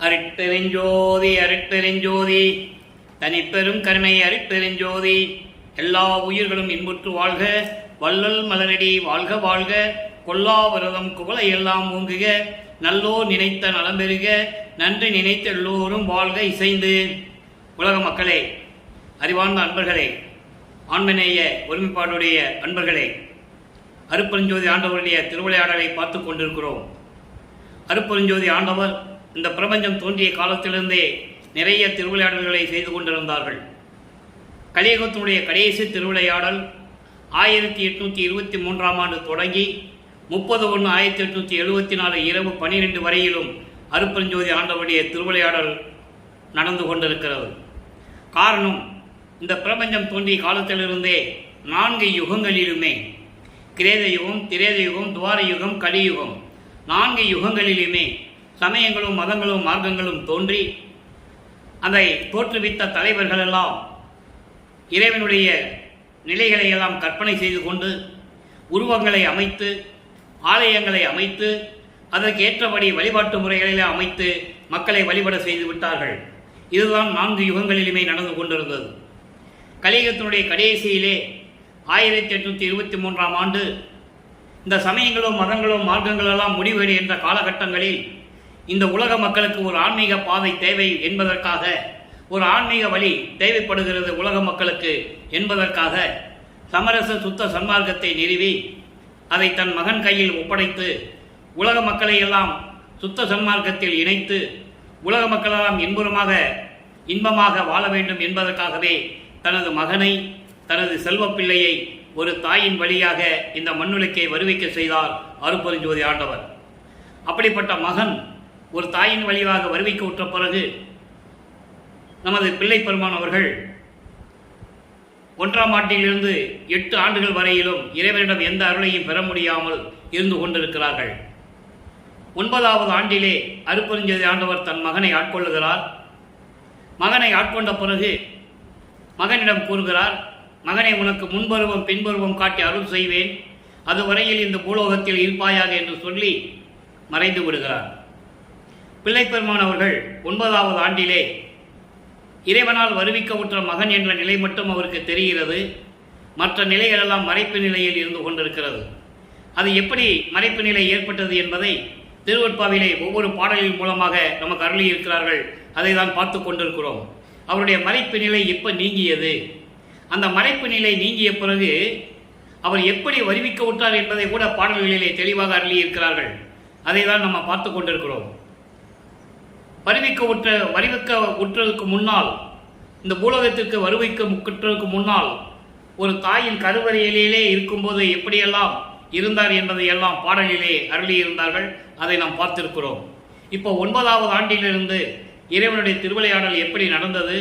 அருட்பெருஞ்சோதி அருட்பெருஞ்சோதி தனிப்பெரும் கருணை அருட்பெருஞ்சோதி. எல்லா உயிர்களும் இன்புற்று வாழ்க, வள்ளல் மலரடி வாழ்க வாழ்க, கொல்லா விரதம் குவளை எல்லாம் ஓங்குக, நல்லோர் நினைத்த நலம் பெறுக, நன்றி நினைத்த எல்லோரும் வாழ்க இசைந்து. உலக மக்களே, அறிவார்ந்த அன்பர்களே, ஆண்மநேய ஒருமைப்பாடுடைய அன்பர்களே, அருட்பெருஞ்சோதி ஆண்டவருடைய திருவிளையாடலை பார்த்து கொண்டிருக்கிறோம். அருட்பெருஞ்சோதி ஆண்டவர் இந்த பிரபஞ்சம் தோன்றிய காலத்திலிருந்தே நிறைய திருவிளையாடல்களை செய்து கொண்டிருந்தார்கள். கலியுகத்தினுடைய கடைசி திருவிளையாடல் 1823 ஆண்டு தொடங்கி 30/1/1874 இரவு 12 வரையிலும் அருட்பெருஞ்சோதி ஆண்டவருடைய திருவிளையாடல் நடந்து கொண்டிருக்கிறது. காரணம், இந்த பிரபஞ்சம் தோன்றிய காலத்திலிருந்தே 4 யுகங்களிலுமே, கிரேத யுகம், திரேத யுகம், துவார யுகம், கலியுகம், 4 யுகங்களிலுமே சமயங்களும் மதங்களும் மார்க்கங்களும் தோன்றி அதை தோற்றுவித்த தலைவர்களெல்லாம் இறைவனுடைய நிலைகளை எல்லாம் கற்பனை செய்து கொண்டு உருவங்களை அமைத்து, ஆலயங்களை அமைத்து, அதற்கு ஏற்றபடி வழிபாட்டு முறைகளில் அமைத்து மக்களை வழிபட செய்து விட்டார்கள். இதுதான் 4 யுகங்களிலுமே நடந்து கொண்டிருந்தது. கலியுகத்தினுடைய கடைசியிலே 1823 ஆண்டு இந்த சமயங்களும் மதங்களும் மார்க்கங்களெல்லாம் முடிவெடு என்ற காலகட்டங்களில் இந்த உலக மக்களுக்கு ஒரு ஆன்மீக பாதை தேவை என்பதற்காக, ஒரு ஆன்மீக வழி தேவைப்படுகிறது உலக மக்களுக்கு என்பதற்காக சமரச சுத்த சன்மார்க்கத்தை நிறுவி அதை தன் மகன் கையில் ஒப்படைத்து உலக மக்களை எல்லாம் சுத்த சன்மார்க்கத்தில் இணைத்து உலக மக்களெல்லாம் இன்பமாக வாழ வேண்டும் என்பதற்காகவே தனது மகனை, தனது செல்வப்பிள்ளையை ஒரு தாயின் வழியாக இந்த மண்ணுலக்கை வருவிக்க செய்தார் அருட்பெருஞ்சோதி ஆண்டவர். அப்படிப்பட்ட மகன் ஒரு தாயின் வழியாக வருவிக்க உற்ற பிறகு நமது பிள்ளை பெருமான் அவர்கள் 1ஆம் ஆண்டிலிருந்து 8 ஆண்டுகள் வரையிலும் இறைவனிடம் எந்த அருளையும் பெற முடியாமல் இருந்து கொண்டிருக்கிறார்கள். 9வது ஆண்டிலே அருட்பெருஞ்சோதி ஆண்டவர் தன் மகனை ஆட்கொள்ளுகிறார். மகனை ஆட்கொண்ட பிறகு மகனிடம் கூறுகிறார், மகனை உனக்கு முன்பருவம் பின்பருவம் காட்டி அருள் செய்வேன், அதுவரையில் இந்த பூலோகத்தில் இருப்பாயாக என்று சொல்லி மறைந்து விடுகிறார். பிள்ளைப்பெருமான் அவர்கள் 9வது ஆண்டிலே இறைவனால் வருவிக்க உற்ற மகன் என்ற நிலை மட்டும் அவருக்கு தெரிகிறது. மற்ற நிலைகளெல்லாம் மறைப்பு நிலையில் இருந்து கொண்டிருக்கிறது. அது எப்படி மறைப்பு நிலை ஏற்பட்டது என்பதை திருவெட்பாவிலே ஒவ்வொரு பாடலின் மூலமாக நமக்கு அருளி இருக்கிறார்கள். அதை தான் பார்த்து கொண்டிருக்கிறோம். அவருடைய மறைப்பு நிலை எப்போ நீங்கியது, அந்த மறைப்பு நிலை நீங்கிய பிறகு அவர் எப்படி வருவிக்க உற்றார் என்பதை கூட பாடல்களிலே தெளிவாக அருளி இருக்கிறார்கள். அதை தான் நம்ம பார்த்து கொண்டிருக்கிறோம். வருவிக்க உற்றதுக்கு முன்னால், இந்த பூலோகத்திற்கு வருவிக்க முன்னால் ஒரு தாயின் கருவறையிலே இருக்கும்போது எப்படியெல்லாம் இருந்தார் என்பதை எல்லாம் பாடலிலே அருளி இருந்தார்கள். அதை நாம் பார்த்திருக்கிறோம். இப்போ 9வது ஆண்டிலிருந்து இறைவனுடைய திருவிளையாடல் எப்படி நடந்தது,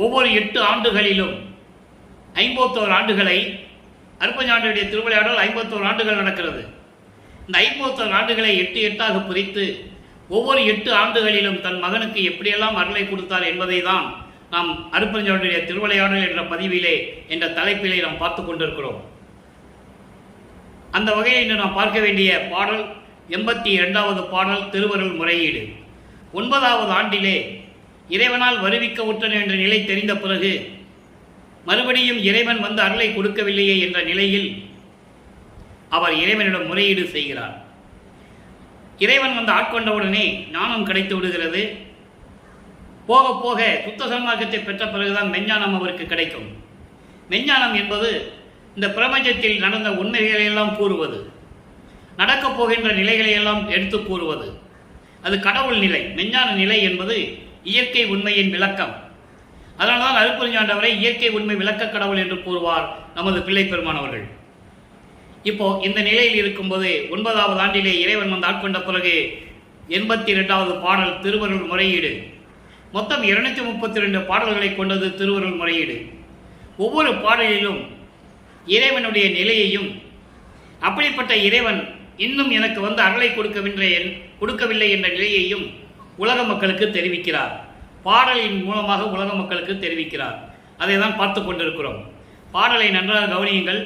ஒவ்வொரு 8 ஆண்டுகளிலும் 51 ஆண்டுகளை அருட்பெருஞ்சோதியுடைய திருவிளையாடல் 51 ஆண்டுகள் நடக்கிறது. இந்த 51 ஆண்டுகளை 8 பிரித்து ஒவ்வொரு 8 ஆண்டுகளிலும் தன் மகனுக்கு எப்படியெல்லாம் அருளை கொடுத்தார் என்பதை தான் நாம் அருட்பெருஞ்சோதியுடைய திருவிளையாடல் என்ற பதிவிலே, என்ற தலைப்பிலே நாம் பார்த்து கொண்டிருக்கிறோம். அந்த வகையில் இன்று நாம் பார்க்க வேண்டிய பாடல் 82வது பாடல், திருவருள் முறையீடு. 9வது ஆண்டிலே இறைவனால் வருவிக்க உற்றன் என்ற நிலை தெரிந்த பிறகு மறுபடியும் இறைவன் வந்து அருளை கொடுக்கவில்லையே என்ற நிலையில் அவர் இறைவனிடம் முறையீடு செய்கிறார். இறைவன் வந்து ஆட்கொண்டவுடனே ஞானம் கிடைத்து விடுகிறது. போக போக சுத்த சன்மார்க்கத்தை பெற்ற பிறகுதான் மெஞ்ஞானம் அவருக்கு கிடைக்கும். மெஞ்ஞானம் என்பது இந்த பிரபஞ்சத்தில் நடந்த உண்மைகளை எல்லாம் கூறுவது, நடக்கப் போகின்ற நிலைகளை எல்லாம் எடுத்து கூறுவது. அது கடவுள் நிலை. மெஞ்ஞான நிலை என்பது இயற்கை உண்மையின் விளக்கம். அதனால்தான் அருட்பெருஞ்சாண்டவரை இயற்கை உண்மை விளக்க கடவுள் என்று கூறுவார் நமது பிள்ளை பெருமான் அவர்கள். இப்போ இந்த நிலையில் இருக்கும்போது 9வது ஆண்டிலே இறைவன் வந்து ஆட்கொண்ட பிறகு 82வது பாடல், திருவருள் முறையீடு. மொத்தம் 232 பாடல்களை கொண்டது திருவருள் முறையீடு. ஒவ்வொரு பாடலிலும் இறைவனுடைய நிலையையும், அப்படிப்பட்ட இறைவன் இன்னும் எனக்கு வந்து அருளை கொடுக்கவில்லை என்ற நிலையையும் உலக மக்களுக்கு தெரிவிக்கிறார். பாடலின் மூலமாக உலக மக்களுக்கு தெரிவிக்கிறார். அதை தான் பார்த்து கொண்டிருக்கிறோம். பாடலை நன்றாக கவனியுங்கள்.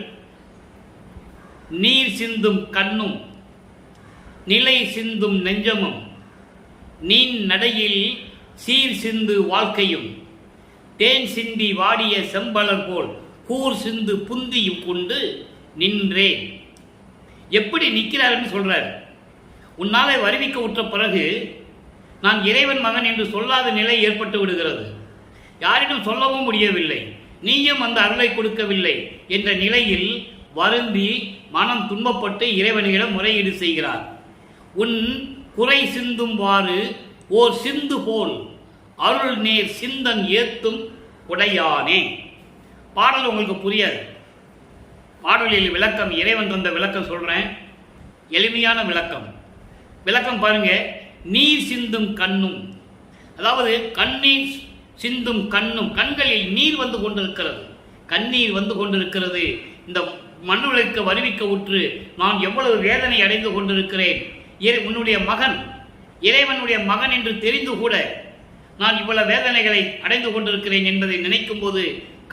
நீர் சிந்தும் கண்ணும் நிலை சிந்தும் நெஞ்சமும் நீன் நடையில் சீர் சிந்து வாழ்க்கையும் தேன் சிந்தி வாடிய செம்பலர் போல் கூர் சிந்து புந்தியும் கொண்டு நின்றேன். எப்படி நிற்கிறாருன்னு சொல்றார். உன்னாலே வருவிக்க உற்ற பிறகு நான் இறைவன் மகன் என்று சொல்லாத நிலை ஏற்பட்டு விடுகிறது. யாரிடம் சொல்லவும் முடியவில்லை, நீயும் அந்த அருளை கொடுக்கவில்லை என்ற நிலையில் வருந்தி மனம் துன்பப்பட்டு இறைவனிடம் முறையீடு செய்கிறார். உன் குறை சிந்தும்வாறு ஓர் சிந்து போல் அருள் நேர் சிந்தன் ஏத்தும் உடையானே. பாடல் உங்களுக்கு புரியாது. பாடலில் விளக்கம், இறைவன் தந்த விளக்கம் சொல்றேன், எளிமையான விளக்கம். விளக்கம் பாருங்க. நீர் சிந்தும் கண்ணும், அதாவது கண்ணீர் சிந்தும் கண்ணும், கண்களில் நீர் வந்து கொண்டிருக்கிறது, கண்ணீர் வந்து கொண்டிருக்கிறது. இந்த மண்ணுலகிற்கு வருவிக்க உற்று நான் எவ்வளவு வேதனை அடைந்து கொண்டிருக்கிறேன். உன்னுடைய மகன், இறைவனுடைய மகன் என்று தெரிந்து கூட நான் இவ்வளவு வேதனைகளை அடைந்து கொண்டிருக்கிறேன் என்பதை நினைக்கும் போது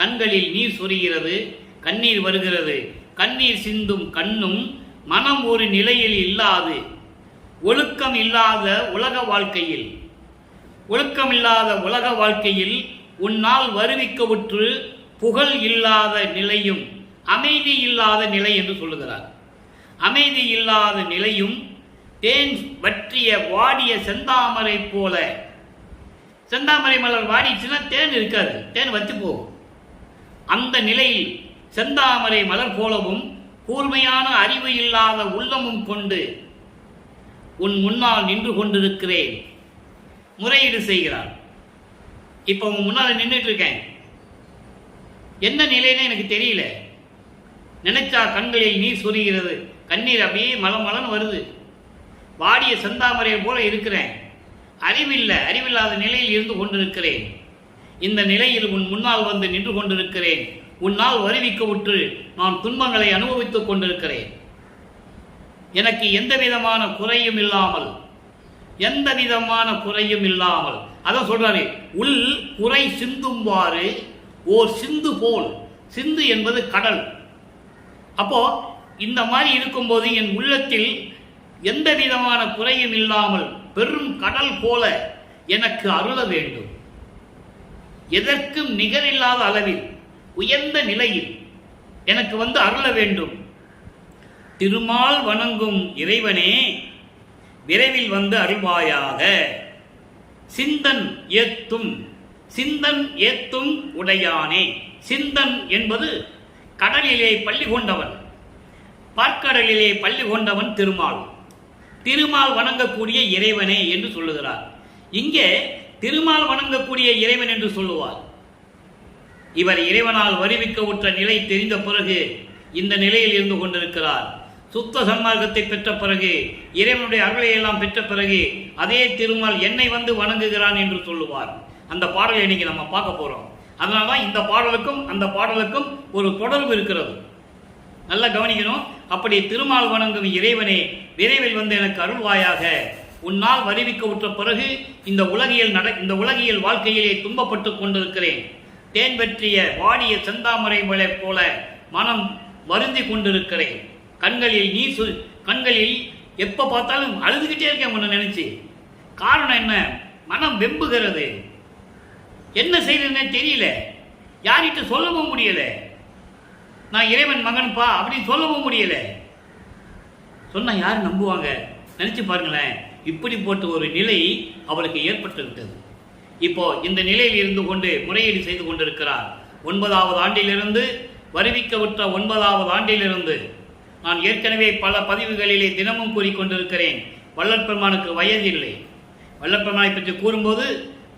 கண்களில் நீர் சொரிகிறது, கண்ணீர் வருகிறது. கண்ணீர் சிந்தும் கண்ணும் மனம் ஒரு நிலையில் இல்லாது, ஒழுக்கம் இல்லாத உலக வாழ்க்கையில், ஒழுக்கம் இல்லாத உலக வாழ்க்கையில் உன்னால் வருவிக்க உற்று புகழ் இல்லாத நிலையும் அமைதி இல்லாத நிலை என்று சொல்லுகிறார். அமைதி இல்லாத நிலையும் தேன் வற்றிய வாடிய செந்தாமரை போல. செந்தாமரை மலர் வாடிச்சுன்னா தேன் இருக்காது, தேன் வற்றி போகும். அந்த நிலையில் செந்தாமரை மலர் போலவும் கூர்மையான அறிவு இல்லாத உள்ளமும் கொண்டு உன் முன்னால் நின்று கொண்டிருக்கிறேன். முறையீடு செய்கிறார். இப்போ உன் முன்னால் நின்றுட்டு இருக்கேன், என்ன நிலைன்னு எனக்கு தெரியல. நினைச்சா கண்களில் நீர் சொரிகிறது, கண்ணீர் அப்படியே மலமலன்னு வருது. வாடிய செந்தாமரையை போல இருக்கிறேன், அறிவில்லை, அறிவில்லாத நிலையில் இருந்து கொண்டிருக்கிறேன். இந்த நிலையில் உன் முன்னால் வந்து நின்று கொண்டிருக்கிறேன். உன்னால் வருவிக்க உற்று நான் துன்பங்களை அனுபவித்துக் கொண்டிருக்கிறேன். எனக்கு எந்த விதமான குறையும் இல்லாமல், எந்த விதமான குறையும் இல்லாமல், அதான் சொல்றாரு, உள் குறை சிந்தும்வாறு ஓர் சிந்து போல். சிந்து என்பது கடல். அப்போ இந்த மாதிரி இருக்கும்போது என் உள்ளத்தில் எந்த விதமான குறையும் இல்லாமல் பெரும் கடல் போல எனக்கு அருள வேண்டும். எதற்கும் நிகரில்லாத அளவில் உயர்ந்த நிலையில் எனக்கு வந்து அருள வேண்டும். திருமால் வணங்கும் இறைவனே, விரைவில் வந்து அருள்வாயாக. சிந்தன் ஏத்தும், சிந்தன் ஏத்தும் உடையானே. சிந்தன் என்பது கடலிலே பள்ளி கொண்டவன், பார்க்கடலிலே பள்ளி கொண்டவன் திருமால். திருமால் வணங்கக்கூடிய இறைவனே என்று சொல்லுகிறார். இங்கே திருமால் வணங்கக்கூடிய இறைவன் என்று சொல்லுவார். இவர் இறைவனால் வருவிக்க உற்ற நிலை தெரிந்த பிறகு இந்த நிலையில் இருந்து கொண்டிருக்கிறார். சுத்த சன்மார்க்கத்தை பெற்ற பிறகு, இறைவனுடைய அருளை எல்லாம் பெற்ற பிறகு அதே திருமால் என்னை வந்து வணங்குகிறான் என்று சொல்லுவார். அந்த பாடலை இன்னைக்கு நம்ம பார்க்க போறோம். அதனால்தான் இந்த பாடலுக்கும் அந்த பாடலுக்கும் ஒரு தொடர்பு இருக்கிறது. நல்லா கவனிக்கணும். அப்படி திருமால் வணங்கும் இறைவனே, விரைவில் வந்து எனக்கு அருள்வாயாக. உன்னால் வருவிக்க உற்ற பிறகு இந்த உலகியல் வாழ்க்கையிலே துன்பப்பட்டு கொண்டிருக்கிறேன். தேன் பற்றிய வாடிய செந்தாமரை மலை போல மனம் வருந்தி கொண்டிருக்கிறேன். கண்களில் எப்ப பார்த்தாலும் அழுதுகிட்டே இருக்கேன் உன்னை நினைச்சு. காரணம் என்ன? மனம் வெம்புகிறது. என்ன செய்யறதுன்னே தெரியல, யார்கிட்ட சொல்லவும் முடியல. நான் இறைவன் மகன்பா அப்படின்னு சொல்லவும் முடியல. சொன்னா யார் நம்புவாங்க? நினைச்சு பாருங்களேன். இப்படி போட்ட ஒரு நிலை அவளுக்கு ஏற்பட்டு விட்டது. இப்போ இந்த நிலையில் இருந்து கொண்டு முறையீடு செய்து கொண்டிருக்கிறார். 9வது ஆண்டிலிருந்து, வருவிக்க விட்ட 9வது ஆண்டிலிருந்து நான் ஏற்கனவே பல பதிவுகளிலே தினமும் கூறிக்கொண்டிருக்கிறேன். வள்ளற்பெருமானுக்கு வயது இல்லை. வள்ளற்பெருமானை பற்றி கூறும்போது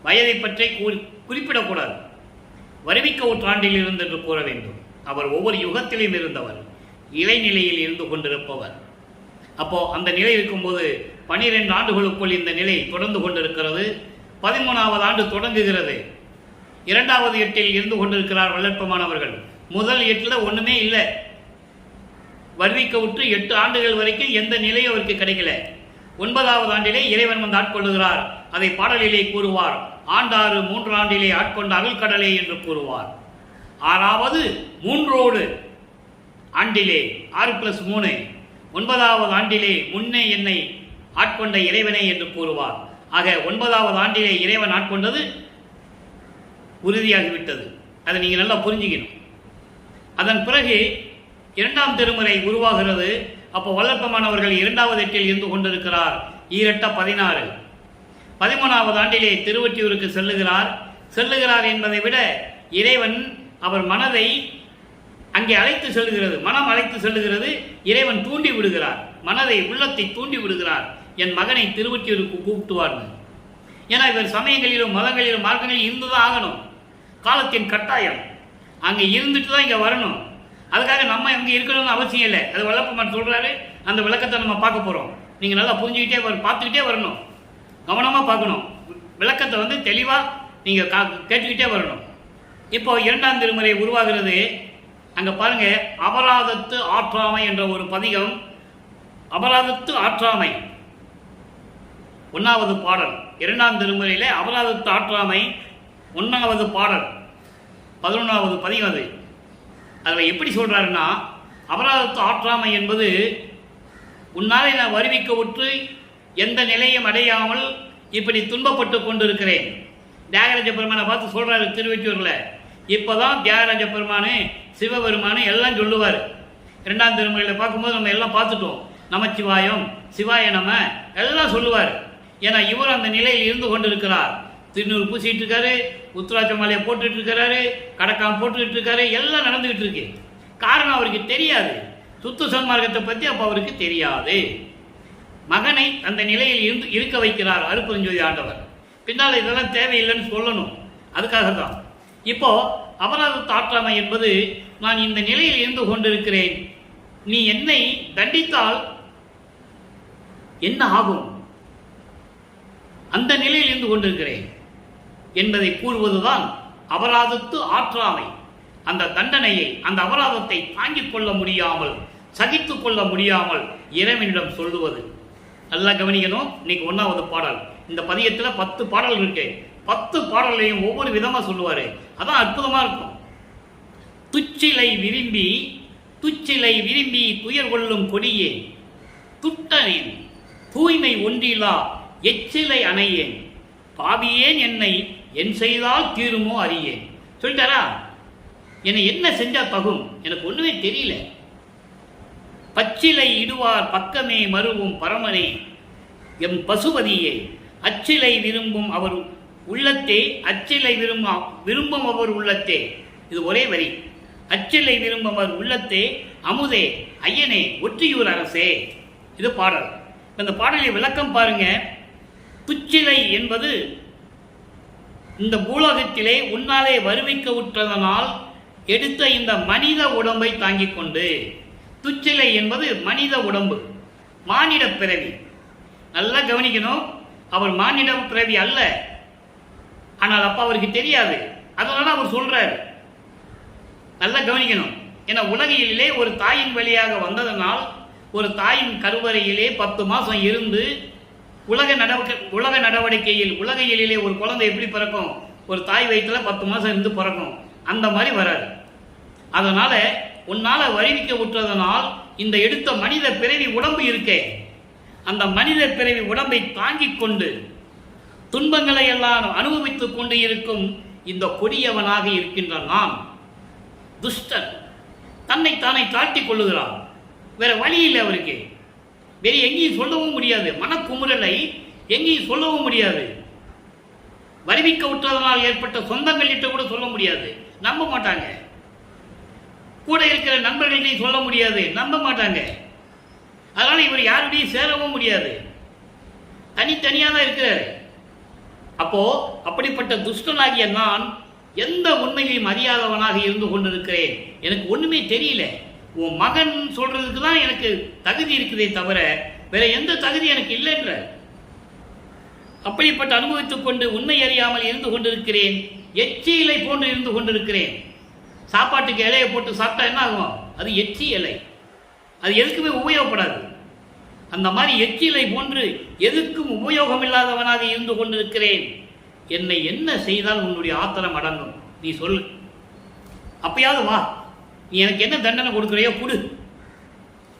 வயதை பற்றி குறிப்பிடக்கூடாது. வருவிக்க உற்றாண்டில் இருந்து என்று கூற வேண்டும். அவர் ஒவ்வொரு யுகத்திலும் இருந்தவர், இளைநிலையில் இருந்து கொண்டிருப்பவர். அப்போ அந்த நிலை இருக்கும்போது 12 ஆண்டுகளுக்குள் இந்த நிலை தொடர்ந்து கொண்டிருக்கிறது. 13வது ஆண்டு தொடங்குகிறது. 2வது எட்டில் இருந்து கொண்டிருக்கிறார் வள்ளற்பெருமானவர்கள். முதல் எட்டில் ஒண்ணுமே இல்லை. வருவிக்க விட்டு 8 ஆண்டுகள் வரைக்கும் எந்த நிலையும் அவருக்கு கிடைக்கல. 9வது ஆண்டிலே இறைவன் வந்து ஆட்கொள்ளுகிறார். அதை பாடலிலே கூறுவார். ஆண்டாறு 3 ஆண்டிலே ஆட்கொண்ட அகல்கடலே என்று கூறுவார். 6வது 3ோடு ஆண்டிலே 6+3 9வது ஆண்டிலே முன்னே என்னை ஆட்கொண்ட இறைவனே என்று கூறுவார். ஆக 9வது ஆண்டிலே இறைவன் ஆட்கொண்டது உறுதியாகிவிட்டது. அதை நீங்கள் நல்லா புரிஞ்சுக்கணும். அதன் பிறகு 2ஆம் திருமுறை உருவாகிறது. அப்போ வல்லற்பமானவர்கள் 2வது எட்டில் இருந்து கொண்டிருக்கிறார். 2 16. 13வது ஆண்டிலே திருவொற்றியூருக்கு செல்லுகிறார் என்பதை விட இறைவன் அவர் மனதை அங்கே அழைத்து செல்லுகிறது. மனம் அழைத்து செல்லுகிறது. இறைவன் தூண்டி விடுகிறார், மனதை உள்ளத்தை தூண்டி விடுகிறார். என் மகனை திருவொற்றியூருக்கு கூப்பிட்டுவார்னு. ஏன்னா இவர் சமயங்களிலும் மதங்களிலும் மார்க்கங்களிலும் இருந்துதான் ஆகணும். காலத்தின் கட்டாயம். அங்கே இருந்துட்டு தான் இங்கே வரணும். அதுக்காக நம்ம அங்கே இருக்கணும்னு அவசியம் இல்லை. அது வல்லப்பெருமான் சொல்கிறாரு. அந்த விளக்கத்தை நம்ம பார்க்க போகிறோம். நீங்கள் நல்லா புரிஞ்சுக்கிட்டே பார்த்துக்கிட்டே வரணும், கவனமாக பார்க்கணும். விளக்கத்தை தெளிவாக நீங்கள் கேட்டுக்கிட்டே வரணும். இப்போ 2ஆம் திருமுறை உருவாகிறது. அங்கே பாருங்க, அபராதத்து ஆற்றாமை என்ற ஒரு பதிகம். அபராதத்து ஆற்றாமை 1வது பாடல். 2ஆம் திருமுறையில் அபராதத்து ஆற்றாமை 1வது பாடல் 11வது பதிகம். அது அதில் எப்படி சொல்கிறாருன்னா, அபராதத்து ஆற்றாமை என்பது உன்னாலே நான் வருவிக்க உற்று எந்த நிலையும் அடையாமல் இப்படி துன்பப்பட்டு கொண்டிருக்கிறேன். தியாகராஜ பெருமானை பார்த்து சொல்கிறாரு திருவொற்றியூரில். இப்போ தான் தியாகராஜ பெருமானு சிவபெருமானு எல்லாம் சொல்லுவார். 2ஆம் திருமுறையில் பார்க்கும்போது நம்ம எல்லாம் பார்த்துட்டோம். நமச்சிவாயம், சிவாய நம எல்லாம் சொல்லுவார். ஏன்னா இவர் அந்த நிலையில் இருந்து கொண்டிருக்கிறார். திருநூறு பூசிட்டு இருக்காரு, உத்ராட்ச மாலையை போட்டுட்டு இருக்கிறாரு, கடக்காம் போட்டுக்கிட்டு இருக்காரு, எல்லாம் நடந்துகிட்டு இருக்கு. காரணம் அவருக்கு தெரியாது. சுத்த சன்மார்க்கத்தை பற்றி அப்போ அவருக்கு தெரியாது. மகனை அந்த நிலையில் இருக்க வைக்கிறார் அருட்பெருஞ்சோதி ஆண்டவர். பின்னால் இதெல்லாம் தேவையில்லைன்னு சொல்லணும். அதுக்காக தான் இப்போ அபராதத்து ஆற்றாமை என்பது, நான் இந்த நிலையில் இருந்து கொண்டிருக்கிறேன், நீ என்னை தண்டித்தால் என்ன ஆகும், அந்த நிலையில் இருந்து கொண்டிருக்கிறேன் என்பதை கூறுவதுதான் அபராதத்து ஆற்றாமை. அந்த தண்டனையை, அந்த அபராதத்தை தாங்கிக் கொள்ள முடியாமல், சகித்துக் கொள்ள முடியாமல் இறைவனிடம் சொல்லுவது. நல்லா கவனிக்கணும். இன்னைக்கு 1வது பாடல். இந்த பதியத்தில் 10 பாடல் இருக்கு. 10 பாடலையும் ஒவ்வொரு விதமாக சொல்லுவார். அதான் அற்புதமாக இருக்கும். துச்சிலை விரும்பி துயர் கொள்ளும் கொடியே, துட்டனேன் தூய்மை ஒன்றிலா எச்சிலை அணையேன், பாவியேன் என்னை என் செய்தால் தீருமோ அறியேன். சொல்லிட்டாரா? என்னை என்ன செஞ்சா தகும், எனக்கு ஒண்ணுமே தெரியல. பச்சிலை இடுவார் பக்கமே மருவும் பரமனே எம் பசுபதியே, அச்சிலை விரும்பும் அவர் உள்ளத்தே, அச்சிலை விரும்பும் அவர் உள்ளத்தே. இது ஒரே வரி. அச்சிலை விரும்பும் அவர் உள்ளத்தே, அமுதே ஐயனே ஒற்றியூர் அரசே. இது பாடல். இந்த பாடலை விளக்கம் பாருங்க. துச்சிலை என்பது இந்த பூலோகத்திலே உன்னாலே வருவிக்க உற்றதனால் எடுத்த இந்த மனித உடம்பை தாங்கிக் கொண்டு. துச்சிலை என்பது மனித உடம்பு, மானிட பிறவி. நல்லா கவனிக்கணும். அவர் மானிட பிறவி அல்ல. ஆனால் அப்பா அவருக்கு தெரியாது. அதனால அவர் சொல்றார். நல்லா கவனிக்கணும். ஏன்னா உலகிலே ஒரு தாயின் வழியாக வந்ததனால், ஒரு தாயின் கருவறையிலே 10 மாதம் இருந்து உலக நடவடிக்கையில், உலகையிலே ஒரு குழந்தை எப்படி பிறக்கும், ஒரு தாய் வயிற்றுல 10 மாதம் இருந்து பிறக்கும். அந்த மாதிரி வராது. அதனால உன்னால வருவிக்க விட்டதனால் இந்த எடுத்த மனித பிறவி உடம்பு இருக்கே, அந்த மனித பிறவி உடம்பை தாங்கிக் கொண்டு துன்பங்களை எல்லாம் அனுபவித்துக் கொண்டு இருக்கும் இந்த கொடியவனாக இருக்கின்ற நான், துஷ்டன், தன்னைத்தானே தாழ்த்திக் கொள்ளுகிறான். வேற வழி இல்லை அவருக்கு. வேற எங்கேயும் சொல்லவும் முடியாது. மனக்குமுறலை எங்கேயும் சொல்லவும் முடியாது. வருவிக்க விட்டதனால் ஏற்பட்ட சொந்தங்கள்கிட்ட கூட சொல்ல முடியாது, நம்ப மாட்டாங்க. கூட இருக்கிற நண்பர்கள்டையும் சொல்ல முடியாது, நம்ப மாட்டாங்க. அதனால இவர் யாருடையும் சேரவும் முடியாது, தனித்தனியாக தான் இருக்கிறார். அப்போ அப்படிப்பட்ட துஷ்டனாகிய நான் எந்த உண்மையையும் அறியாதவனாக இருந்து கொண்டிருக்கிறேன். எனக்கு ஒண்ணுமே தெரியல. உன் மகன் சொல்றதுக்கு தான் எனக்கு தகுதி இருக்குதே தவிர வேற எந்த தகுதி எனக்கு இல்லைன்ற அப்படிப்பட்ட அனுபவித்துக் கொண்டு உண்மை அறியாமல் இருந்து கொண்டிருக்கிறேன். எச்சி இலை போன்று இருந்து கொண்டிருக்கிறேன். சாப்பாட்டுக்கு இலையை போட்டு சாப்பிட்டா என்ன ஆகும்? அது எச்சி இலை, அது எதுக்குமே உபயோகப்படாது. அந்த மாதிரி எச்சி இலை போன்று எதுக்கும் உபயோகம் இல்லாதவனாக இருந்து கொண்டிருக்கிறேன். என்னை என்ன செய்தால் உன்னுடைய ஆத்திரம் அடங்கும்? நீ சொல்லு. அப்பயாவது வா, நீ எனக்கு என்ன தண்டனை கொடுக்குறையோ கொடு,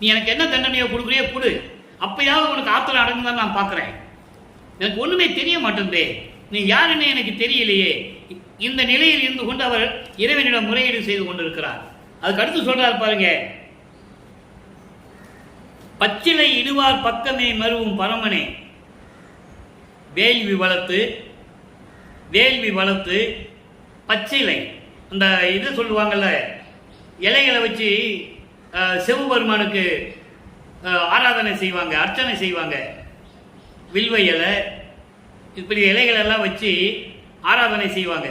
நீ எனக்கு என்ன தண்டனையோ கொடுக்குறையோ கொடு, அப்பயாவது உனக்கு ஆத்திரம் அடங்குதான் நான் பார்க்குறேன். எனக்கு ஒண்ணுமே தெரிய மாட்டேங்குதே, நீ யாருன்னு எனக்கு தெரியலையே. இந்த நிலையில் இருந்து கொண்டு அவர் இறைவனிடம் முறையீடு செய்து கொண்டிருக்கிறார். அதுக்கு அடுத்து சொல்றார் பாருங்க, பச்சிலை இடுவார் பக்கமே மருவும் பரமனே. வேள்வி வளர்த்து பச்சிலை, அந்த இது சொல்லுவாங்கல்ல, இலைகளை வச்சு சிவபெருமானுக்கு ஆராதனை செய்வாங்க, அர்ச்சனை செய்வாங்க. வில்வ இலை, இப்படி இலைகளெல்லாம் வச்சு ஆராதனை செய்வாங்க.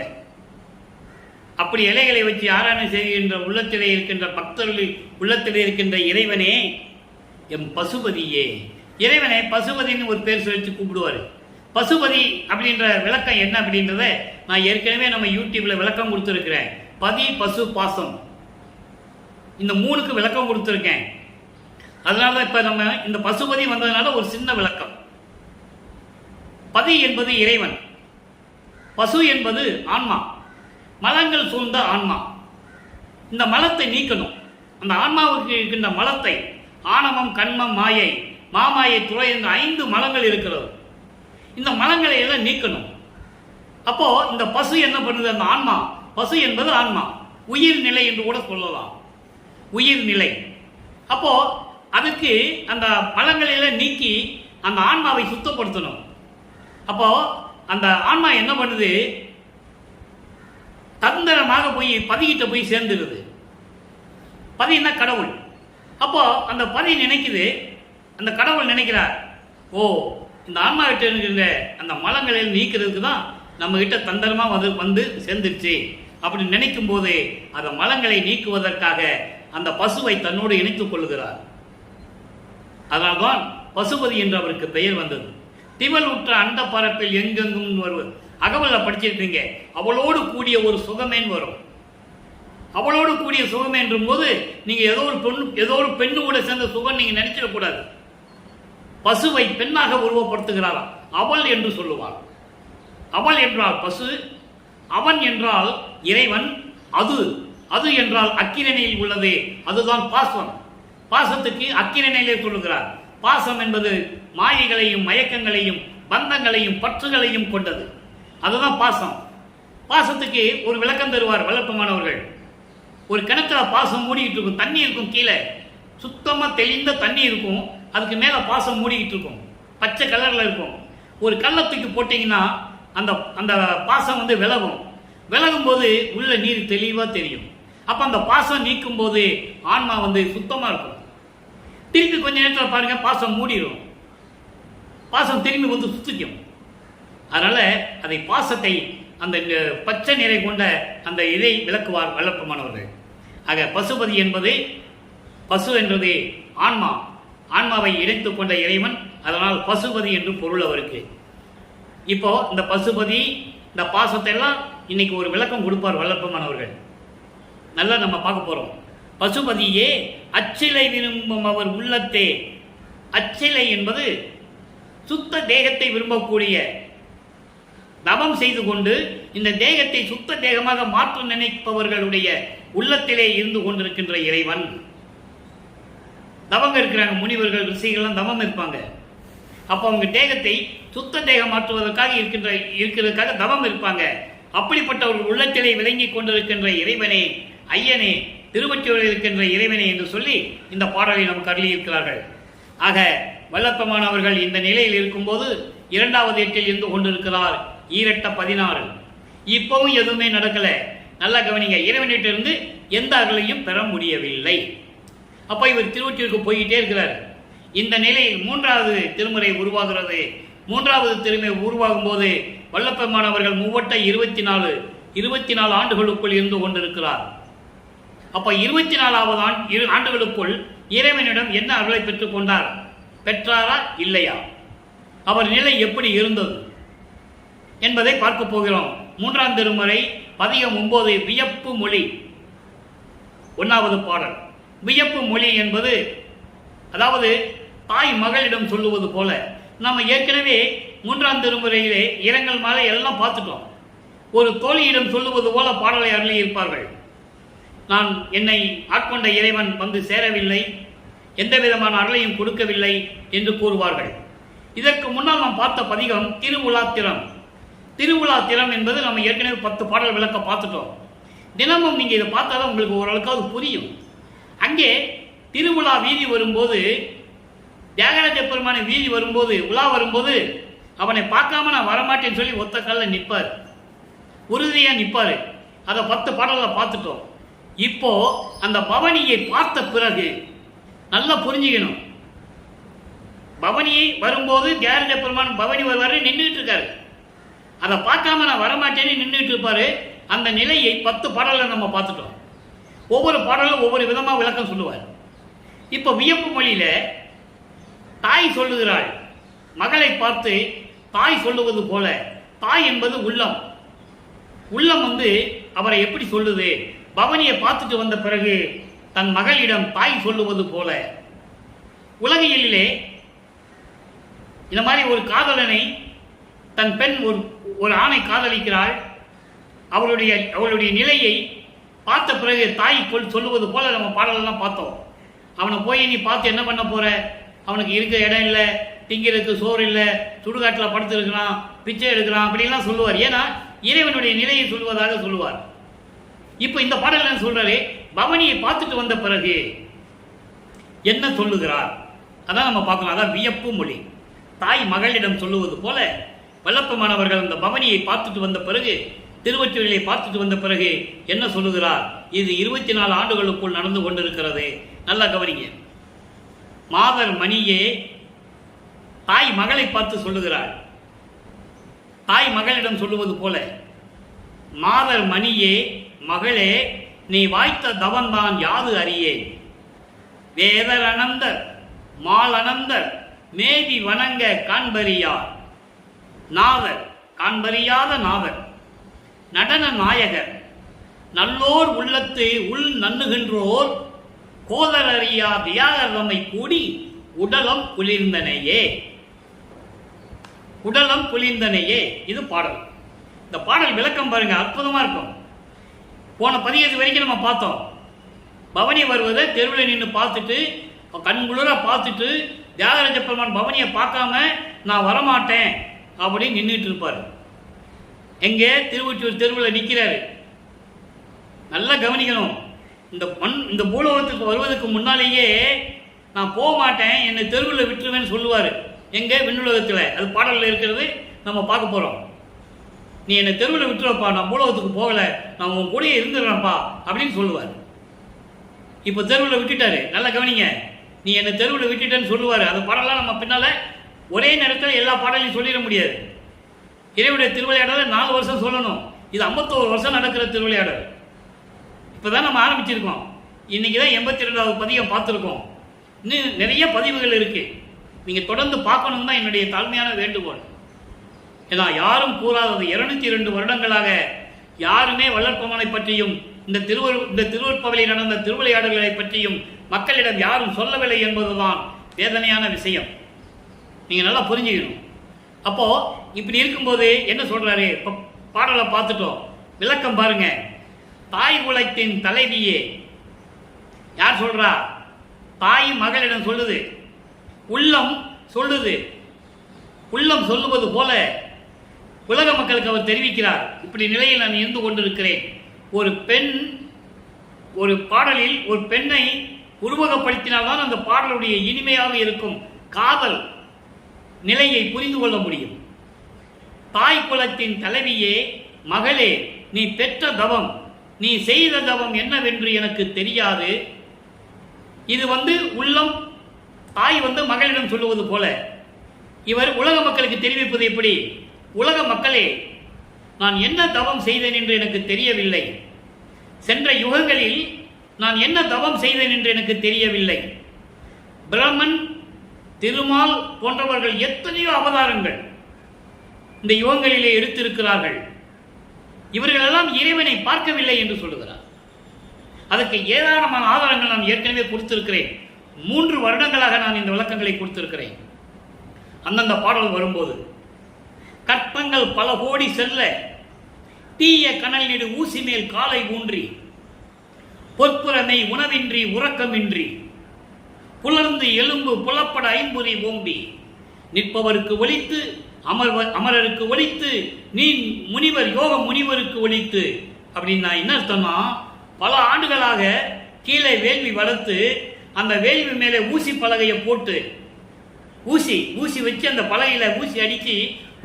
அப்படி இலைகளை வச்சு ஆராதனை செய்கின்ற உள்ளத்திலே இருக்கின்ற பக்தர்கள் உள்ளத்திலே இருக்கின்ற இறைவனே, எம் பசுபதியே. இறைவனை பசுபதினு ஒரு பேர் சொல்லி கூப்பிடுவார். பசுபதி அப்படின்ற விளக்கம் என்ன அப்படின்றத நான் ஏற்கனவே நம்ம யூடியூப்ல விளக்கம் கொடுத்துருக்கிறேன். பதி, பசு, பாசம், இந்த மூணுக்கு விளக்கம் கொடுத்துருக்கேன். அதனால இப்ப நம்ம இந்த பசுபதி வந்ததுனால ஒரு சின்ன விளக்கம். பதி என்பது இறைவன், பசு என்பது ஆன்மா, மலங்கள் சூழ்ந்த ஆன்மா. இந்த மலத்தை நீக்கணும். அந்த ஆன்மாவுக்கு இருக்கின்ற மலத்தை, ஆணவம், கண்மம், மாயை, மாமாயை, துறை என்ற 5 மலங்கள் இருக்கிறது. இந்த மலங்களை எல்லாம் நீக்கணும். அப்போ இந்த பசு என்ன பண்ணுது? அந்த ஆன்மா, பசு என்பது ஆன்மா, உயிர் நிலை என்று கூட சொல்லலாம், உயிர் நிலை. அப்போ அதுக்கு அந்த மலங்களை எல்லாம் நீக்கி அந்த ஆன்மாவை சுத்தப்படுத்தணும். அப்போ அந்த ஆன்மா என்ன பண்ணுது? தந்திரமாக போய் பதிகிட்ட போய் சேர்ந்துருது. பதினா கடவுள். அப்போ அந்த பதி நினைக்குது, அந்த கடவுள் நினைக்கிறார், ஓ இந்த ஆன்மா கிட்ட இருக்கிற அந்த மலங்களை நீக்கிறதுக்கு தான் நம்ம கிட்ட தந்திரமா வந்து சேர்ந்துருச்சு அப்படி நினைக்கும் போது அந்த மலங்களை நீக்குவதற்காக அந்த பசுவை தன்னோடு இணைத்துக் கொள்கிறார். அதனால்தான் பசுபதி என்று அவருக்கு பெயர் வந்தது. திவல் உற்ற அந்த பரப்பில் எங்கெங்கும் வருவது. அகவல்ல படிச்சிருக்கீங்க, அவளோடு கூடிய ஒரு சுகமேன் வரும். அவளோடு கூடிய சுகம் என்றும் போது நீங்க ஏதோ ஒரு பெண்ணு கூட சேர்ந்த சுகம் நீங்க நினைச்சிடக்கூடாது. பசுவை பெண்ணாக உருவப்படுத்துகிறாராம். அவள் என்று சொல்லுவார். அவள் என்றால் பசு, அவன் என்றால் இறைவன், அது என்றால் அக்கிரணையில் உள்ளது, அதுதான் பாசம். பாசத்துக்கு அக்கிரணையிலே சொல்லுகிறார். பாசம் என்பது மாயைகளையும் மயக்கங்களையும் பந்தங்களையும் பற்றுகளையும் கொண்டது, அதுதான் பாசம். பாசத்துக்கு ஒரு விளக்கம் தருவார் வல்லப்பமானவர்கள். ஒரு கிணத்துல பாசம் மூடிக்கிட்டு இருக்கும், தண்ணி இருக்கும், கீழே சுத்தமா தெளிந்த தண்ணி இருக்கும், அதுக்கு மேல பாசம் மூடிக்கிட்டு இருக்கும், பச்சை கலர்ல இருக்கும். ஒரு கள்ளத்துக்கு போட்டீங்கன்னா அந்த அந்த பாசம் விலகும் போது உள்ள நீர் தெளிவா தெரியும். அப்ப அந்த பாசம் நீக்கும் போது ஆன்மா சுத்தமா இருக்கும். திருப்பி கொஞ்ச நேரத்தில் பாருங்க, பாசம் மூடிடும், பாசம் திரும்பி சுத்திக்கும். அதனால அதை பாசத்தை அந்த பச்சை நிறை கொண்ட அந்த இதை விளக்குவார் வல்லப்பமானவர்கள். ஆக பசுபதி என்பது, பசு என்றது ஆன்மா, ஆன்மாவை இணைத்துக் கொண்ட இறைவன். அதனால் பசுபதி என்று பொருள் அவருக்கு. இப்போ இந்த பசுபதி, இந்த பாசத்தை எல்லாம் இன்னைக்கு ஒரு விளக்கம் கொடுப்பார் வல்லப்பமானவர்கள். நல்லா நம்ம பார்க்க போறோம். பசுபதியே அச்சிலை விரும்பும் அவர் உள்ளத்தே. அச்சிலை என்பது சுத்த தேகத்தை விரும்பக்கூடிய, தவம் செய்து கொண்டு இந்த தேகத்தை சுத்த தேகமாக மாற்ற நினைப்பவர்களுடைய உள்ளத்திலே இருந்து கொண்டிருக்கின்ற இறைவன். தவங்க இருக்கிறாங்க, முனிவர்கள், ரிஷிகள்லாம் தவம் இருப்பாங்க. அப்போ அவங்க தேகத்தை சுத்த தேகம் மாற்றுவதற்காக இருக்கிறதுக்காக தவம் இருப்பாங்க. அப்படிப்பட்டவர்கள் உள்ளத்திலே விளங்கி கொண்டிருக்கின்ற இறைவனே, ஐயனே, திருவொற்றியூரில் இருக்கின்ற இறைவனே என்று சொல்லி இந்த பாடலை நமக்கு அருளி இருக்கிறார்கள். ஆக வல்லப்பமானவர்கள் இந்த நிலையில் இருக்கும்போது 2வது எட்டில் இருந்து கொண்டிருக்கிறார். 2-16. இப்பவும் எதுவுமே நடக்கல. நல்லா கவனிங்க, இறைவனிட்டிருந்து எந்த அருளையும் பெற முடியவில்லை. அப்ப இவர் திருவொற்றியூருக்கு போயிட்டே இருக்கிறார். இந்த நிலையில் 3வது திருமுறை உருவாகிறது. 3வது திருமுறை உருவாகும் போது வல்லப்பமானவர்கள் 24 ஆண்டுகளுக்குள் இருந்து கொண்டிருக்கிறார். அப்ப 24வது ஆண்டுகளுக்குள் இறைவனிடம் என்ன அருளை பெற்றுக் கொண்டார்? பெற்றாரா இல்லையா? அவர் நிலை எப்படி இருந்தது என்பதை பார்க்க போகிறோம். 3ஆம் திருமுறை பதிகம் 9 வியப்பு மொழி. 1வது பாடல். வியப்பு மொழி என்பது அதாவது தாய் மகளிடம் சொல்லுவது போல. நம்ம ஏற்கனவே 3ஆம் திருமுறையிலே இரங்கல் மாலை எல்லாம் பார்த்துட்டோம். ஒரு தோழியிடம் சொல்லுவது போல பாடலை அருளி இருப்பார்கள். நான் என்னை ஆட்கொண்ட இறைவன் சேரவில்லை, எந்த விதமான அருளையும் கொடுக்கவில்லை என்று கூறுவார்கள். இதற்கு முன்னால் நாம் பார்த்த பதிகம் திருவுலாத்திரம். திருவுலாத்திரம் என்பது நம்ம ஏற்கனவே 10 பாடல் விளக்க பார்த்துட்டோம். தினமும் நீங்கள் இதை பார்த்தா தான் உங்களுக்கு ஓரளவுக்கு அது புரியும். அங்கே திருவிழா வீதி வரும்போது, தியாகராஜ பெருமான வீதி வரும்போது, உலா வரும்போது அவனை பார்க்காம நான் வரமாட்டேன்னு சொல்லி ஒத்த காலில் நிற்பார், உறுதியாக நிற்பார். அதை 10 பாடலில் பார்த்துட்டோம். இப்போ அந்த பவனியை பார்த்த பிறகு நல்லா புரிஞ்சுக்கணும். பவனி வரும்போது தியாகராஜ பெருமான் பவனி வருவாரு, நின்றுட்டு இருக்காரு. அதை பார்க்காம நான் வரமாட்டேன்னு நின்றுட்டு இருப்பாரு. அந்த நிலையை 10 பாடலில் நம்ம பார்த்துட்டோம். ஒவ்வொரு பாடலும் ஒவ்வொரு விதமாக விளக்கம் சொல்லுவார். இப்போ வியப்பு மொழியில தாய் சொல்லுகிறாள், மகளை பார்த்து தாய் சொல்லுவது போல. தாய் என்பது உள்ளம். உள்ளம் அவரை எப்படி சொல்லுது? பவனியை பார்த்துட்டு வந்த பிறகு தன் மகளிடம் தாய் சொல்லுவது போல. உலகியலிலே இந்த மாதிரி ஒரு காதலனை, தன் பெண் ஒரு ஆணை காதலிக்கிறாள். அவளுடைய நிலையை பார்த்த பிறகு தாய் சொல்லுவது போல நம்ம பாடலெல்லாம் பார்த்தோம். அவனை போய் நீ பார்த்து என்ன பண்ண போற? அவனுக்கு இருக்க இடம் இல்லை, திங்கிறதுக்கு சோறு இல்லை, சுடுகாட்டில் படுத்து இருக்கிறான், பிச்சை எடுக்கிறான், அப்படிலாம் சொல்லுவார். ஏன்னா இறைவனுடைய நிலையை சொல்வதாக சொல்லுவார். இப்போ இந்த பாடல் என்ன சொல்றாரு? பவனியை பார்த்துட்டு வந்த பிறகு என்ன சொல்லுகிறார்? அதான் நம்ம பார்க்கணும். அதான் வியப்பு மொழி. தாய் மகளிடம் சொல்லுவது போல வல்லப்பமானவர்கள் அந்த பவனியை பார்த்துட்டு வந்த பிறகு, திருவொற்றியூரை பார்த்துட்டு வந்த பிறகு என்ன சொல்லுகிறார்? இது 24 ஆண்டுகளுக்குள் நடந்து கொண்டிருக்கிறது. நல்லா கவனிங்க. மாதர் மணியே தாய் மகளை பார்த்து சொல்லுகிறாள். தாய் மகளிடம் சொல்லுவது போல, மாதர் மணியே மகளே, நீ வாய்த்த தவந்தான் யாது அறியே. வேதர் அனந்தர் மால் அனந்தர் மேதி வணங்க காண்பறியார். நாதர் காண்பறியாத நாதர், நடன நாயகர், நல்லோர் உள்ளத்து உள் நண்ணுகின்றோர், கோதர் அறியா தியாகரமை கூடி உடலம் குளிர்ந்தனையே. உடலம் குளிர்ந்தனையே, இது பாடல். இந்த பாடல் விளக்கம் பாருங்க, அற்புதமா இருக்கும். போன பதியத்து வரைக்கும் நம்ம பார்த்தோம். பவனி வருவதை தெருவில் நின்று பார்த்துட்டு, கண்குளிர பார்த்துட்டு, தியாகராஜ பெருமான் பவனியை பார்க்காம நான் வரமாட்டேன் அப்படின்னு நின்றுட்டு இருப்பார். எங்கே? திருவொற்றியூர் தெருவில் நிற்கிறாரு. நல்லா கவனிக்கணும். இந்த பூலோகத்துக்கு வருவதற்கு முன்னாலேயே நான் போக மாட்டேன், என்னை தெருவில் விட்டுருவேன்னு சொல்லுவார். எங்கே? விண்ணுலகத்தில். அது பாடலில் இருக்கிறது, நம்ம பார்க்க போகிறோம். நீ என்னை தெருவில் விட்டுருவப்பா, நான் பூலோகத்துக்கு போகலை, நான் உன் கூடயே இருந்துடுறேன்ப்பா அப்படின்னு சொல்லுவார். இப்போ தெருவில் விட்டுட்டாரு. நல்லா கவனிங்க. நீ என்னை தெருவில் விட்டுட்டேன்னு சொல்லுவார். அந்த பாடலாம் நம்ம பின்னால் ஒரே நேரத்தில் எல்லா பாடலையும் சொல்லிட முடியாது. இறைவனுடைய திருவிளையாடலை 4 வருஷம் சொல்லணும். இது 51 வருஷம் நடக்கிற திருவிளையாடல். இப்போ தான் நம்ம ஆரம்பிச்சிருக்கோம். இன்றைக்கி தான் 82வது பதிகம் பார்த்துருக்கோம். இன்னும் நிறைய பதிவுகள் இருக்குது. நீங்கள் தொடர்ந்து பார்க்கணும் தான் என்னுடைய தாழ்மையான வேண்டுகோள். ஏன்னா யாரும் கூறாதது 202 வருடங்களாக யாருமே வள்ளற்பெருமானை பற்றியும் இந்த திருவருட்பவனில் நடந்த திருவிளையாடல்களை பற்றியும் மக்களிடம் யாரும் சொல்லவில்லை என்பதுதான் வேதனையான விஷயம். நீங்கள் நல்லா புரிஞ்சுக்கணும். அப்போது இப்படி இருக்கும்போது என்ன சொல்கிறாரு? இப்போ பாடலை பார்த்துட்டோம், விளக்கம் பாருங்க. தாய் குலத்தின் தலைவியே, யார் சொல்றா? தாய் மகளிடம் சொல்லுது, உள்ளம் சொல்லுது. உள்ளம் சொல்லுவது போல உலக மக்களுக்கு அவர் தெரிவிக்கிறார், இப்படி நிலையில் நான் இருந்து கொண்டிருக்கிறேன். ஒரு பெண் ஒரு பாடலில் ஒரு பெண்ணை உருவகப்படுத்தினால்தான் அந்த பாடலுடைய இனிமையாக இருக்கும் காதல் நிலையை புரிந்து கொள்ள முடியும். தாய் குலத்தின் தலைவியே, மகளே, நீ பெற்ற தவம், நீ செய்த தவம் என்னவென்று எனக்கு தெரியாது. இது உள்ளம். தாய் மகளிடம் சொல்லுவது போல இவர் உலக மக்களுக்கு தெரிவிப்பது எப்படி? உலக மக்களே, நான் என்ன தவம் செய்தேன் என்று எனக்கு தெரியவில்லை. சென்ற யுகங்களில் நான் என்ன தவம் செய்தேன் என்று எனக்கு தெரியவில்லை. பிரம்மன், திருமால் போன்றவர்கள் எத்தனையோ அவதாரங்கள் இந்த யுகங்களிலே எடுத்திருக்கிறார்கள். இவர்களெல்லாம் இறைவனை பார்க்கவில்லை என்று சொல்லுகிறார். அதற்கு ஏராளமான ஆதாரங்கள் நான் ஏற்கனவே கொடுத்திருக்கிறேன். 3 வருடங்களாக நான் இந்த விளக்கங்களை கொடுத்திருக்கிறேன். அந்தந்த பாடல் வரும்போது கற்பங்கள் பல கோடி செல்ல தீய கனல் நெடு ஊசி மேல் காலை ஊன்றி பொற்புறமை உணவின்றி உறக்கமின்றி புலர்ந்து எலும்பு புலப்பட ஐம்புரி ஓம்பி நிற்பவருக்கு ஒலித்து, அமரருக்கு ஒலித்து, நீ முனிவர் யோக முனிவருக்கு ஒலித்து அப்படின்னா என்ன அர்த்தம்னா, பல ஆண்டுகளாக கீழே வேள்வி வளர்த்து அந்த வேள்வி மேலே ஊசி பலகையை போட்டு ஊசி வச்சு அந்த பலகையில ஊசி அடிச்சு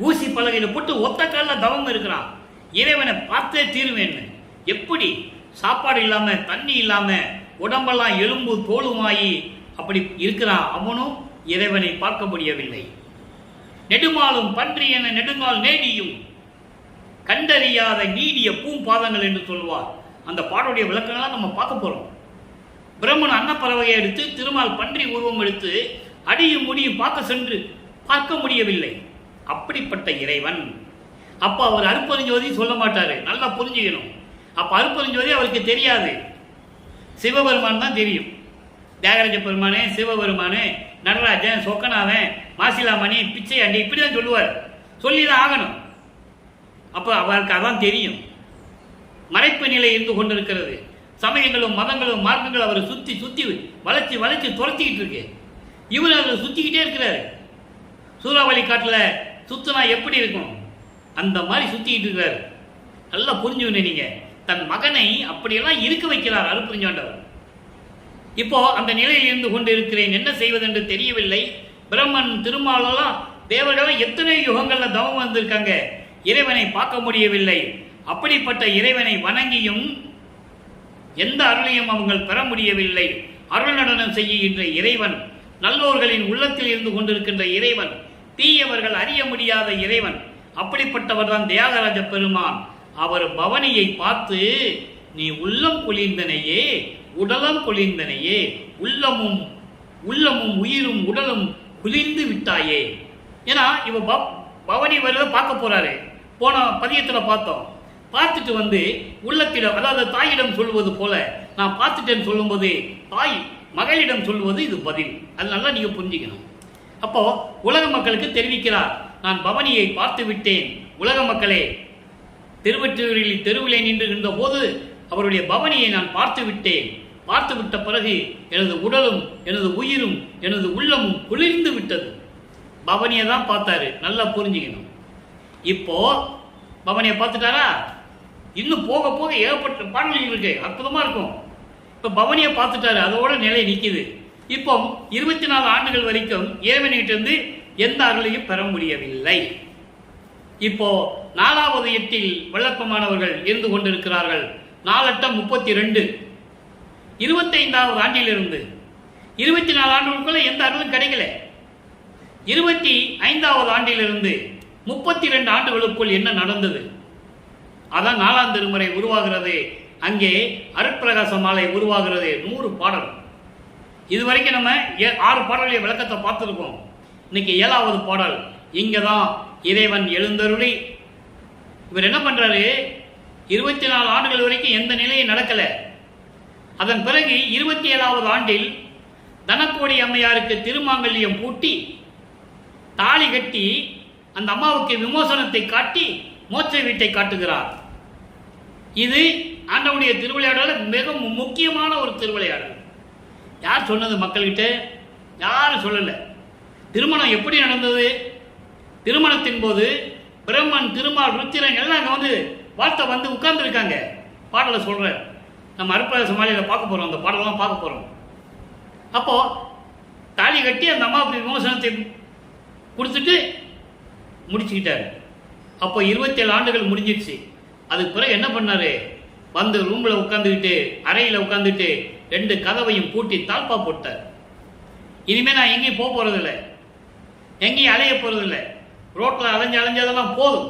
ஊசி பலகையில போட்டு ஒத்த காலில் தவம் இருக்கிறான். இறைவனை பார்த்தே தீருவேன். எப்படி சாப்பாடு இல்லாம தண்ணி இல்லாம உடம்பெல்லாம் எலும்பு தோலுமாயி அப்படி இருக்கிறான். அவனும் இறைவனை பார்க்க முடியவில்லை. நெடுமாலும் பன்றி என நெடுங்கால் நேடியும் கண்டறியாத நீடிய பூம்பாதங்கள் என்று சொல்வார். அந்த பாடலுடைய விளக்கங்களாம் நம்ம பார்க்க போறோம். பிரம்மன் அன்னப்பறவையை எடுத்து திருமால் பன்றி உருவம் எடுத்து அடியும் முடியும் பார்க்க முடியவில்லை. அப்படிப்பட்ட இறைவன். அப்ப அவர் அருப்பெருஞ்சோதி சொல்ல மாட்டாரு, நல்லா புரிஞ்சுக்கணும். அப்ப அருப்பெருஞ்சோதி அவருக்கு தெரியாது, சிவபெருமான் தான் தெரியும். தியாகராஜ பெருமானே, சிவபெருமானே, நடராஜன், சொக்கநாதன், மாசிலாமணி, பிச்சை அண்டி இப்படிதான் சொல்லுவார். சொல்லிதான் ஆகணும். அப்ப அவருக்கு அதான் தெரியும். மறைப்பு நிலை இருந்து கொண்டிருக்கிறது. சமயங்களும் மதங்களும் மார்க்கங்களும் அவரை சுத்தி வளைச்சு துரத்திக்கிட்டு இருக்கு. இவர் அதில் சுத்திக்கிட்டே இருக்கிறாரு. சூறாவளி காட்டுல சுத்தினா எப்படி இருக்கும், அந்த மாதிரி சுத்திக்கிட்டு இருக்கிறாரு. நல்லா புரிஞ்சுக்கணும். நீங்க தன் மகனை அப்படியெல்லாம் இருக்க வைக்கிறார் அருட்பெருஞ்சாண்டவர். இப்போ அந்த நிலையில் இருந்து கொண்டு இருக்கிறேன், என்ன செய்வதென்று தெரியவில்லை. பிரம்மன் திருமாலெல்லாம் தேவர்கள் எத்தனை யுகங்கள்ல தவம் வந்திருக்காங்க, இறைவனை பார்க்க முடியவில்லை. அப்படிப்பட்ட இறைவனை வணங்கியும் எந்த அருளையும் அவங்க பெற முடியவில்லை. அருள் நடனம் செய்கின்ற இறைவன், நல்லோர்களின் உள்ளத்தில் இருந்து கொண்டிருக்கின்ற இறைவன், தீயவர்கள் அறிய முடியாத இறைவன். அப்படிப்பட்டவர் தான் தியாகராஜ பெருமான். அவர் பவனியை பார்த்து, நீ உள்ளம் குளிர்ந்தனையே, உடலம் குளிர்ந்தனையே, உள்ளமும் உயிரும் உடலும் குளிர்ந்து விட்டாயே. ஏன்னா இவ பவனி வருவ பார்க்க போறாரு. போன பதியத்துல பார்த்தோம். பார்த்துட்டு வந்து உள்ளத்தில, அதாவது தாயிடம் சொல்லுவது போல நான் பார்த்துட்டேன்னு சொல்லும்போது தாய் மகளிடம் சொல்லுவது இது பதில். அதனால நீங்க புரிஞ்சுக்கணும். அப்போ உலக மக்களுக்கு தெரிவிக்கிறார், நான் பவனியை பார்த்து விட்டேன். உலக மக்களே, திருவற்றூரில் தெருவிலே நின்று இருந்த போது அவருடைய பவனியை நான் பார்த்து விட்டேன். பார்த்து விட்ட பிறகு எனது உடலும் எனது உயிரும் எனது உள்ளமும் குளிர்ந்து விட்டது. பவனியை தான் பார்த்தாரு. நல்லா புரிஞ்சுக்கணும். இப்போ பவனியை பார்த்துட்டாரா? இன்னும் போக போக ஏகப்பட்ட பாடல்கள் இருக்கு, அற்புதமா இருக்கும். இப்ப பவனியை பார்த்துட்டாரு, அதோட நிலை நிற்குது. இப்போ 24 ஆண்டுகள் வரைக்கும் இறைவன்கிட்ட இருந்து எந்த அருளையும் பெற முடியவில்லை. இப்போ 4வது எட்டில் விளக்கமானவர்கள் இருந்து கொண்டிருக்கிறார்கள். 4×8 = 32. 25வது ஆண்டிலிருந்து 24 ஆண்டுகளுக்குள்ள எந்த அருளும் கிடைக்கல. 25வது ஆண்டிலிருந்து 32 ஆண்டுகளுக்குள் என்ன நடந்தது? அதான் 4ஆம் திருமுறை உருவாகிறது. அங்கே அருட்பிரகாச மாலை உருவாகிறது. 100 பாடல். இதுவரைக்கும் நம்ம 6 பாடலுடைய விளக்கத்தை பார்த்துருக்கோம். இன்னைக்கு 7வது பாடல். இங்கதான் இறைவன் எழுந்தருளி இவர் என்ன பண்றாரு? 24 ஆண்டுகள் வரைக்கும் எந்த நிலையும் நடக்கல. அதன் பிறகு 27வது ஆண்டில் தனக்கோடி அம்மையாருக்கு திருமாங்கல்யம் பூட்டி தாலி கட்டி அந்த அம்மாவுக்கு விமோசனத்தை காட்டி மோட்ச வீட்டை காட்டுகிறார். இது ஆண்டவனுடைய திருவிளையாடல மிக முக்கியமான ஒரு திருவிளையாடல். யார் சொன்னது மக்கள்கிட்ட? யாரும் சொல்லல. திருமணம் எப்படி நடந்தது? திருமணத்தின் போது பிரம்மன், திருமால், ருத்திரன் எல்லாம் அங்கே வந்து வாழ்த்த வந்து உட்கார்ந்து இருக்காங்க. பாடலை சொல்ற நம்ம அருட்பிரகாச மாலையில பார்க்க போறோம். அந்த பாடலாம் பார்க்க போறோம். அப்போ தாலி கட்டி அந்த அம்மாவுக்கு விமோசனத்தை கொடுத்துட்டு முடிச்சுக்கிட்டாரு. அப்போ 27 ஆண்டுகள் முடிஞ்சிடுச்சு. அதுக்கு பிறகு என்ன பண்ணாரு? வந்து ரூம்ல உட்காந்துக்கிட்டு, அறையில உட்காந்துட்டு 2 கதவையும் பூட்டி தாழ்பா போட்டார். இனிமே நான் எங்கேயும் போக போறதில்லை, எங்கேயும் அலைய போறதில்லை. ரோட்ல அலைஞ்சதெல்லாம் போதும்.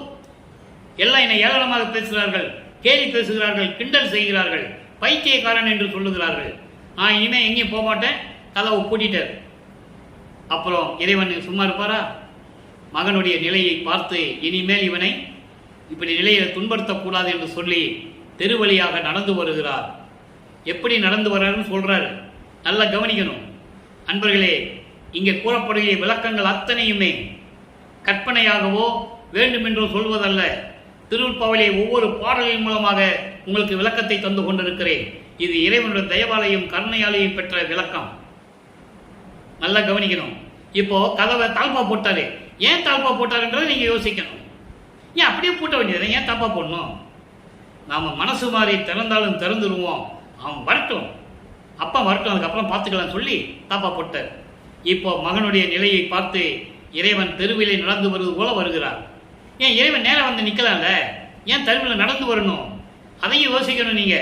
எல்லாம் என்னை ஏளனமாக பேசுகிறார்கள், கேலி பேசுகிறார்கள், கிண்டல் செய்கிறார்கள், பைத்தியக்காரன் என்று சொல்லுகிறார்கள். நான் இனிமே எங்கேயும் போக மாட்டேன். கதவை பூட்டிட்டார். அப்புறம் இறைவன் சும்மா இருப்பாரா? மகனுடைய நிலையை பார்த்து இனிமேல் இவனை இப்படி நிலையை துன்படுத்தக்கூடாது என்று சொல்லி தெருவழியாக நடந்து வருகிறார். எப்படி நடந்து வர்றாருன்னு சொல்றாரு. நல்லா கவனிக்கணும் அன்பர்களே. இங்கே கூறப்படுகிற விளக்கங்கள் அத்தனையுமே கற்பனையாகவோ வேண்டுமென்றோ சொல்வதல்ல. திருப்பாவலியை ஒவ்வொரு பாடலின் மூலமாக உங்களுக்கு விளக்கத்தை தந்து கொண்டிருக்கிறேன். இது இறைவனுடைய தயவாலையும் கருணையாலையும் பெற்ற விளக்கம். நல்லா கவனிக்கணும். இப்போ கதவை தாழ்பா போட்டாரு. ஏன் தாழ்பா போட்டாருன்றதை நீங்க யோசிக்கணும். ஏன் அப்படியே பூட்ட வேண்டியது, ஏன் தாப்பா போடணும்? நாம மனசு மாறி திறந்தாலும் திறந்துருவோம், அவன் வரட்டும், அப்பா வரட்டும், அதுக்கப்புறம் பார்த்துக்கலாம் சொல்லி தாப்பா போட்டார். இப்போ மகனுடைய நிலையை பார்த்து இறைவன் தெருவிலே நடந்து வருவது போல வருகிறார். ஏன் இறைவன் நேரம் வந்து நிற்கலாம்ல, ஏன் தெருவில் நடந்து வரணும்? அதையும் யோசிக்கணும். நீங்க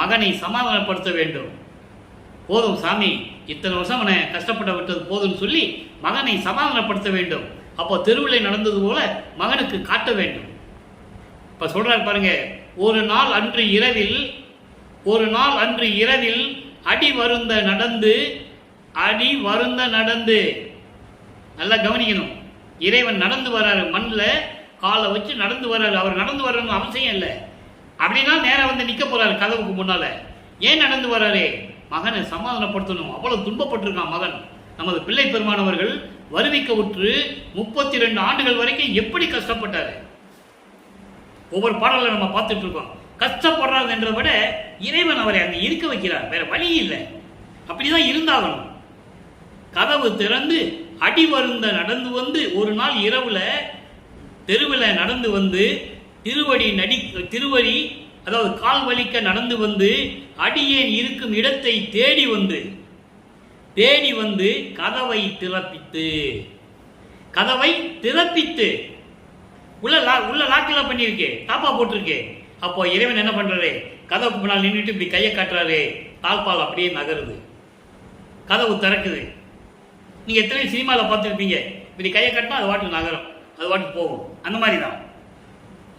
மகனை சமாதானப்படுத்த வேண்டும். போதும் சாமி, இத்தனை வருஷம் அவனை கஷ்டப்பட விட்டது போதும்னு சொல்லி மகனை சமாதானப்படுத்த வேண்டும். அப்போ தெருவில் நடந்தது போல மகனுக்கு காட்ட வேண்டும். இப்ப சொல்றாரு பாருங்க, ஒரு நாள் அன்று இரவில் அடி வருந்த நடந்து, நல்லா கவனிக்கணும். இறைவன் நடந்து வராரு, மண்ணில் காலை வச்சு நடந்து வராரு. அவர் நடந்து வரணும்னு அவசியம் இல்லை. அப்படின்னா நேரம் வந்து நிற்க போறாரு கதவுக்கு முன்னால. ஏன் நடந்து வராரு? மகனை சமாதானப்படுத்தணும். அவ்வளவு துன்பப்பட்டிருக்கான் மகன். நமது பிள்ளை பெருமானவர்கள் வருவிக்க உற்று 32 ஆண்டுகள் வரைக்கும் எப்படி கஷ்டப்பட்டாரு. ஒவ்வொரு பாடலை நம்ம பார்த்துட்டு இருக்கோம். கஷ்டப்படுறாரு என்றதை விட இறைவன் அவரை அங்கே இருக்க வைக்கிறார், வேற வழி இல்லை. அப்படிதான் இருந்தாகணும். கதவு திறந்து அடி வருந்த நடந்து வந்து, ஒரு நாள் இரவுல தெருவில் நடந்து வந்து திருவடி அதாவது கால் வலிக்க நடந்து வந்து அடியேன் இருக்கும் இடத்தை தேடி வந்து கதவை திறப்பித்து உள்ள லாக்கில் பண்ணியிருக்கு, தாப்பா போட்டிருக்கு. அப்போ இறைவன் என்ன பண்றாரு? கதவுக்கு முன்னால் நின்றுட்டு இப்படி கையை காட்டுறாரு. தாழ்பால் அப்படியே நகருது, கதவு திறக்குது. நீங்க எத்தனை சினிமாவில் பார்த்துருப்பீங்க, இப்படி கையை காட்டினா அது வாட்டுக்கு நகரும், அது வாட்டுக்கு போகும். அந்த மாதிரி தான்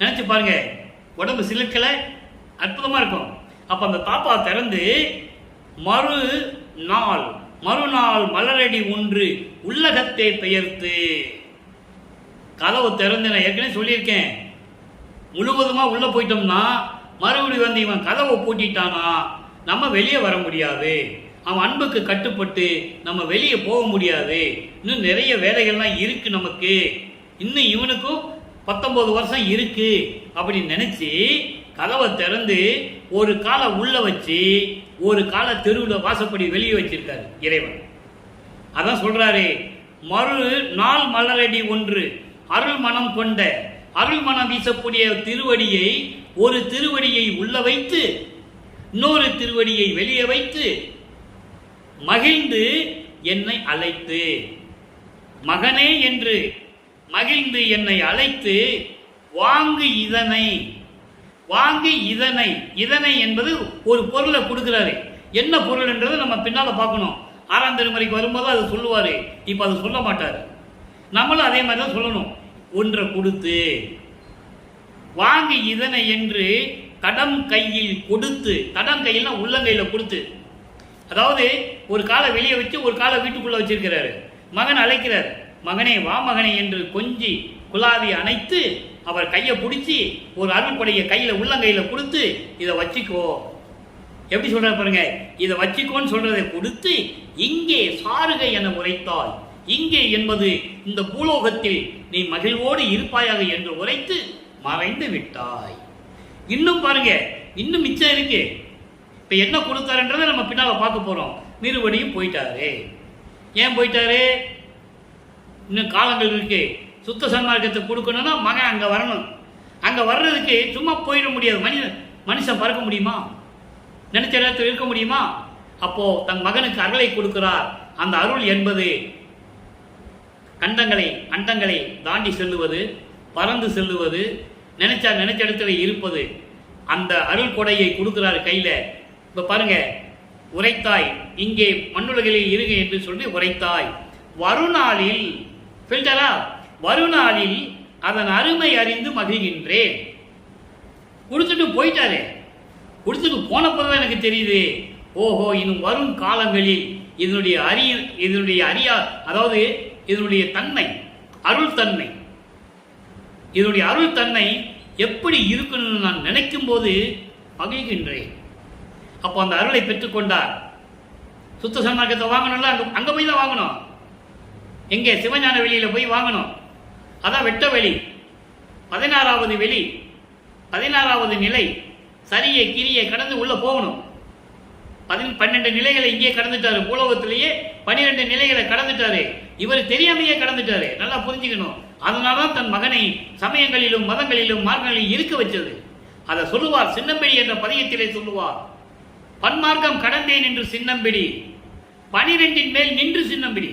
நினைச்சு பாருங்க. உடம்பு சிலுக்கலை, அற்புதமா இருக்கும். அப்ப அந்த தாப்பா திறந்து மறுநாள் மலரடி ஒன்று உள்ளகத்தை பெயர்த்து, கதவு திறந்து, நான் ஏற்கனவே சொல்லியிருக்கேன், முழுவதுமா உள்ள போயிட்டோம்னா மறுபடியும் வந்து இவன் கதவை பூட்டிட்டானா நம்ம வெளியே வர முடியாது. அவன் அன்புக்கு கட்டுப்பட்டு நம்ம வெளியே போக முடியாது. இன்னும் நிறைய வேலைகள்லாம் இருக்கு நமக்கு, இன்னும் இவனுக்கும் 19 வருஷம் இருக்கு அப்படின்னு நினைச்சு கதவை திறந்து ஒரு காலை உள்ள வச்சு ஒரு காலை தெருவில் வாசப்படி வெளியே வச்சிருக்காரு இறைவன். அதான் சொல்றாரு, மறுநாள் மலரடி ஒன்று அருள் மனம் கொண்ட, அருள் மனம் வீசக்கூடிய திருவடியை, ஒரு திருவடியை உள்ள வைத்து இன்னொரு திருவடியை வெளியே வைத்து மகிழ்ந்து என்னை அழைத்து, மகனே என்று மகிழ்ந்து என்னை அழைத்து வாங்கு இதனை என்பது ஒரு பொருளை கொடுக்கிறாரு. என்ன பொருள் என்றது நம்ம பின்னால பார்க்கணும். 6ஆம் திருமுறைக்கு வரும்போது அது சொல்லுவாரு. இப்ப அது சொல்ல மாட்டாரு. நம்மளும் அதே மாதிரி தான் சொல்லணும். ஒன்றை கொடுத்து வாங்கி இதனை என்று கடம் கையில் கொடுத்து, கடம் கையில்னா உள்ளங்கையில கொடுத்து, அதாவது ஒரு காலை வெளியே வச்சு ஒரு காலை வீட்டுக்குள்ள வச்சிருக்கிறாரு. மகன் அழைக்கிறார், மகனே வா மகனே என்று கொஞ்சி குலாவி அணைத்து அவர் கையை பிடிச்சி ஒரு அருள்படைய கையில உள்ளங்கையில கொடுத்து, இதை வச்சுக்கோ. எப்படி சொல்ற பாருங்க, இதை வச்சுக்கோன்னு சொல்றதை கொடுத்து, இங்கே சாருகை என உரைத்தாய், இங்கே என்பது இந்த பூலோகத்தில் நீ மகிழ்வோடு இருப்பாயாக என்று உரைத்து மறைந்து விட்டாய். இன்னும் பாருங்க, இன்னும் மிச்சம் இருக்கு. இப்ப என்ன கொடுத்தாருன்றதை நம்ம பின்னால பார்க்க போறோம். மறுபடியும் போயிட்டாரு. ஏன் போயிட்டாரு? இன்னும் காலங்கள் இருக்கு. சுத்த சன்மார்க்கத்தை கொடுக்கணும்னா மகன் அங்க வரணும். அங்க வர்றதுக்கு சும்மா போயிட முடியாது. மனுஷன் பறக்க முடியுமா? நினைச்ச நேரத்தில் இருக்க முடியுமா? அப்போ தன் மகனுக்கு அருளை கொடுக்கிறார். அந்த அருள் என்பது அண்டங்களை தாண்டி செல்லுவது, பறந்து செல்லுவது, நினைச்ச இடத்துல இருப்பது. அந்த அருள் கொடையை கொடுக்கிறார் கையில. இப்ப பாருங்க, உரைத்தாய் இங்கே மண்ணுலகில் இருங்க என்று சொல்லி உரைத்தாய். வருநாளில் ஃபில்டரா, வருநாளில் அதன் அருமை அறிந்து மகிழ்கின்றேன். கொடுத்துட்டு போயிட்டாரு. கொடுத்துட்டு போனப்பதான் எனக்கு தெரியுது, ஓஹோ இன்னும் வரும் காலங்களில் இதனுடைய தன்மை, அருள் தன்மை, இதனுடைய அருள் தன்மை எப்படி இருக்கணும்னு நான் நினைக்கும் போது மகிழ்கின்றேன். அப்போ அந்த அருளை பெற்றுக்கொண்டார். சுத்த சன்மார்க்கத்தை வாங்கணும்ல, அங்க போய் தான் வாங்கணும். எங்கே? சிவஞான வெளியில போய் வாங்கணும். அதான் வெட்ட வெளி. 16வது வெளி, 16வது நிலை. சரியை கிரியை கடந்து உள்ள போகணும். 12 நிலைகளை இங்கே கடந்துட்டாரு. பூலோகத்திலேயே 12 நிலைகளை கடந்துட்டாரு. இவர் தெரியாமையே கடந்துட்டாரு. நல்லா புரிஞ்சுக்கணும். அதனால்தான் தன் மகனை சமயங்களிலும் மதங்களிலும் மார்க்கங்களிலும் இருக்க வச்சது. அதை சொல்லுவார். சின்னம்பிடி என்ற பதியத்திலே சொல்லுவார், பன்மார்க்கம் கடந்தேன் என்று சின்னம்பிடி, 12 மேல் நின்று சின்னம்பிடி.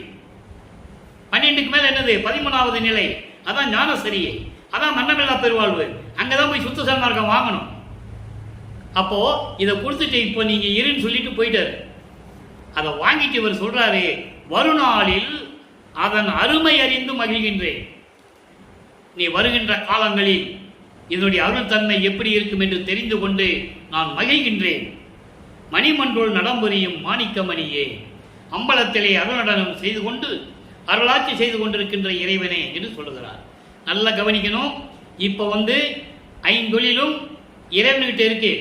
12க்கு மேல் என்னது? 13வது நிலை. அதான் ஞானசரியை, அதான் மன்னமில்லா பெருவாழ்வு. அங்கதான் போய் சுத்த சன்மார்க்கம் வாங்கணும். அப்போ இதை கொடுத்துட்டு இப்போ நீங்க இருன்னு சொல்லிட்டு போயிட்டாரு. அதை வாங்கிட்டு இவர் சொல்றாரு, வருநாளில் அதன் அருமை அறிந்து மகிழ்கின்றேன். நீ வருகின்ற காலங்களில் இதனுடைய அருள் தன்மை எப்படி இருக்கும் என்று தெரிந்து கொண்டு நான் மகிழ்கின்றேன். மணிமன்றுள் நடம்புரியும் மாணிக்க மணியே, அம்பலத்திலே அருள்நடனம் செய்து கொண்டு அருளாட்சி செய்து கொண்டிருக்கின்ற இறைவனே என்று சொல்லுகிறார். நல்லா கவனிக்கணும். இப்போ ஐந்தொழிலும் இறைவன்கிட்ட இருக்கு.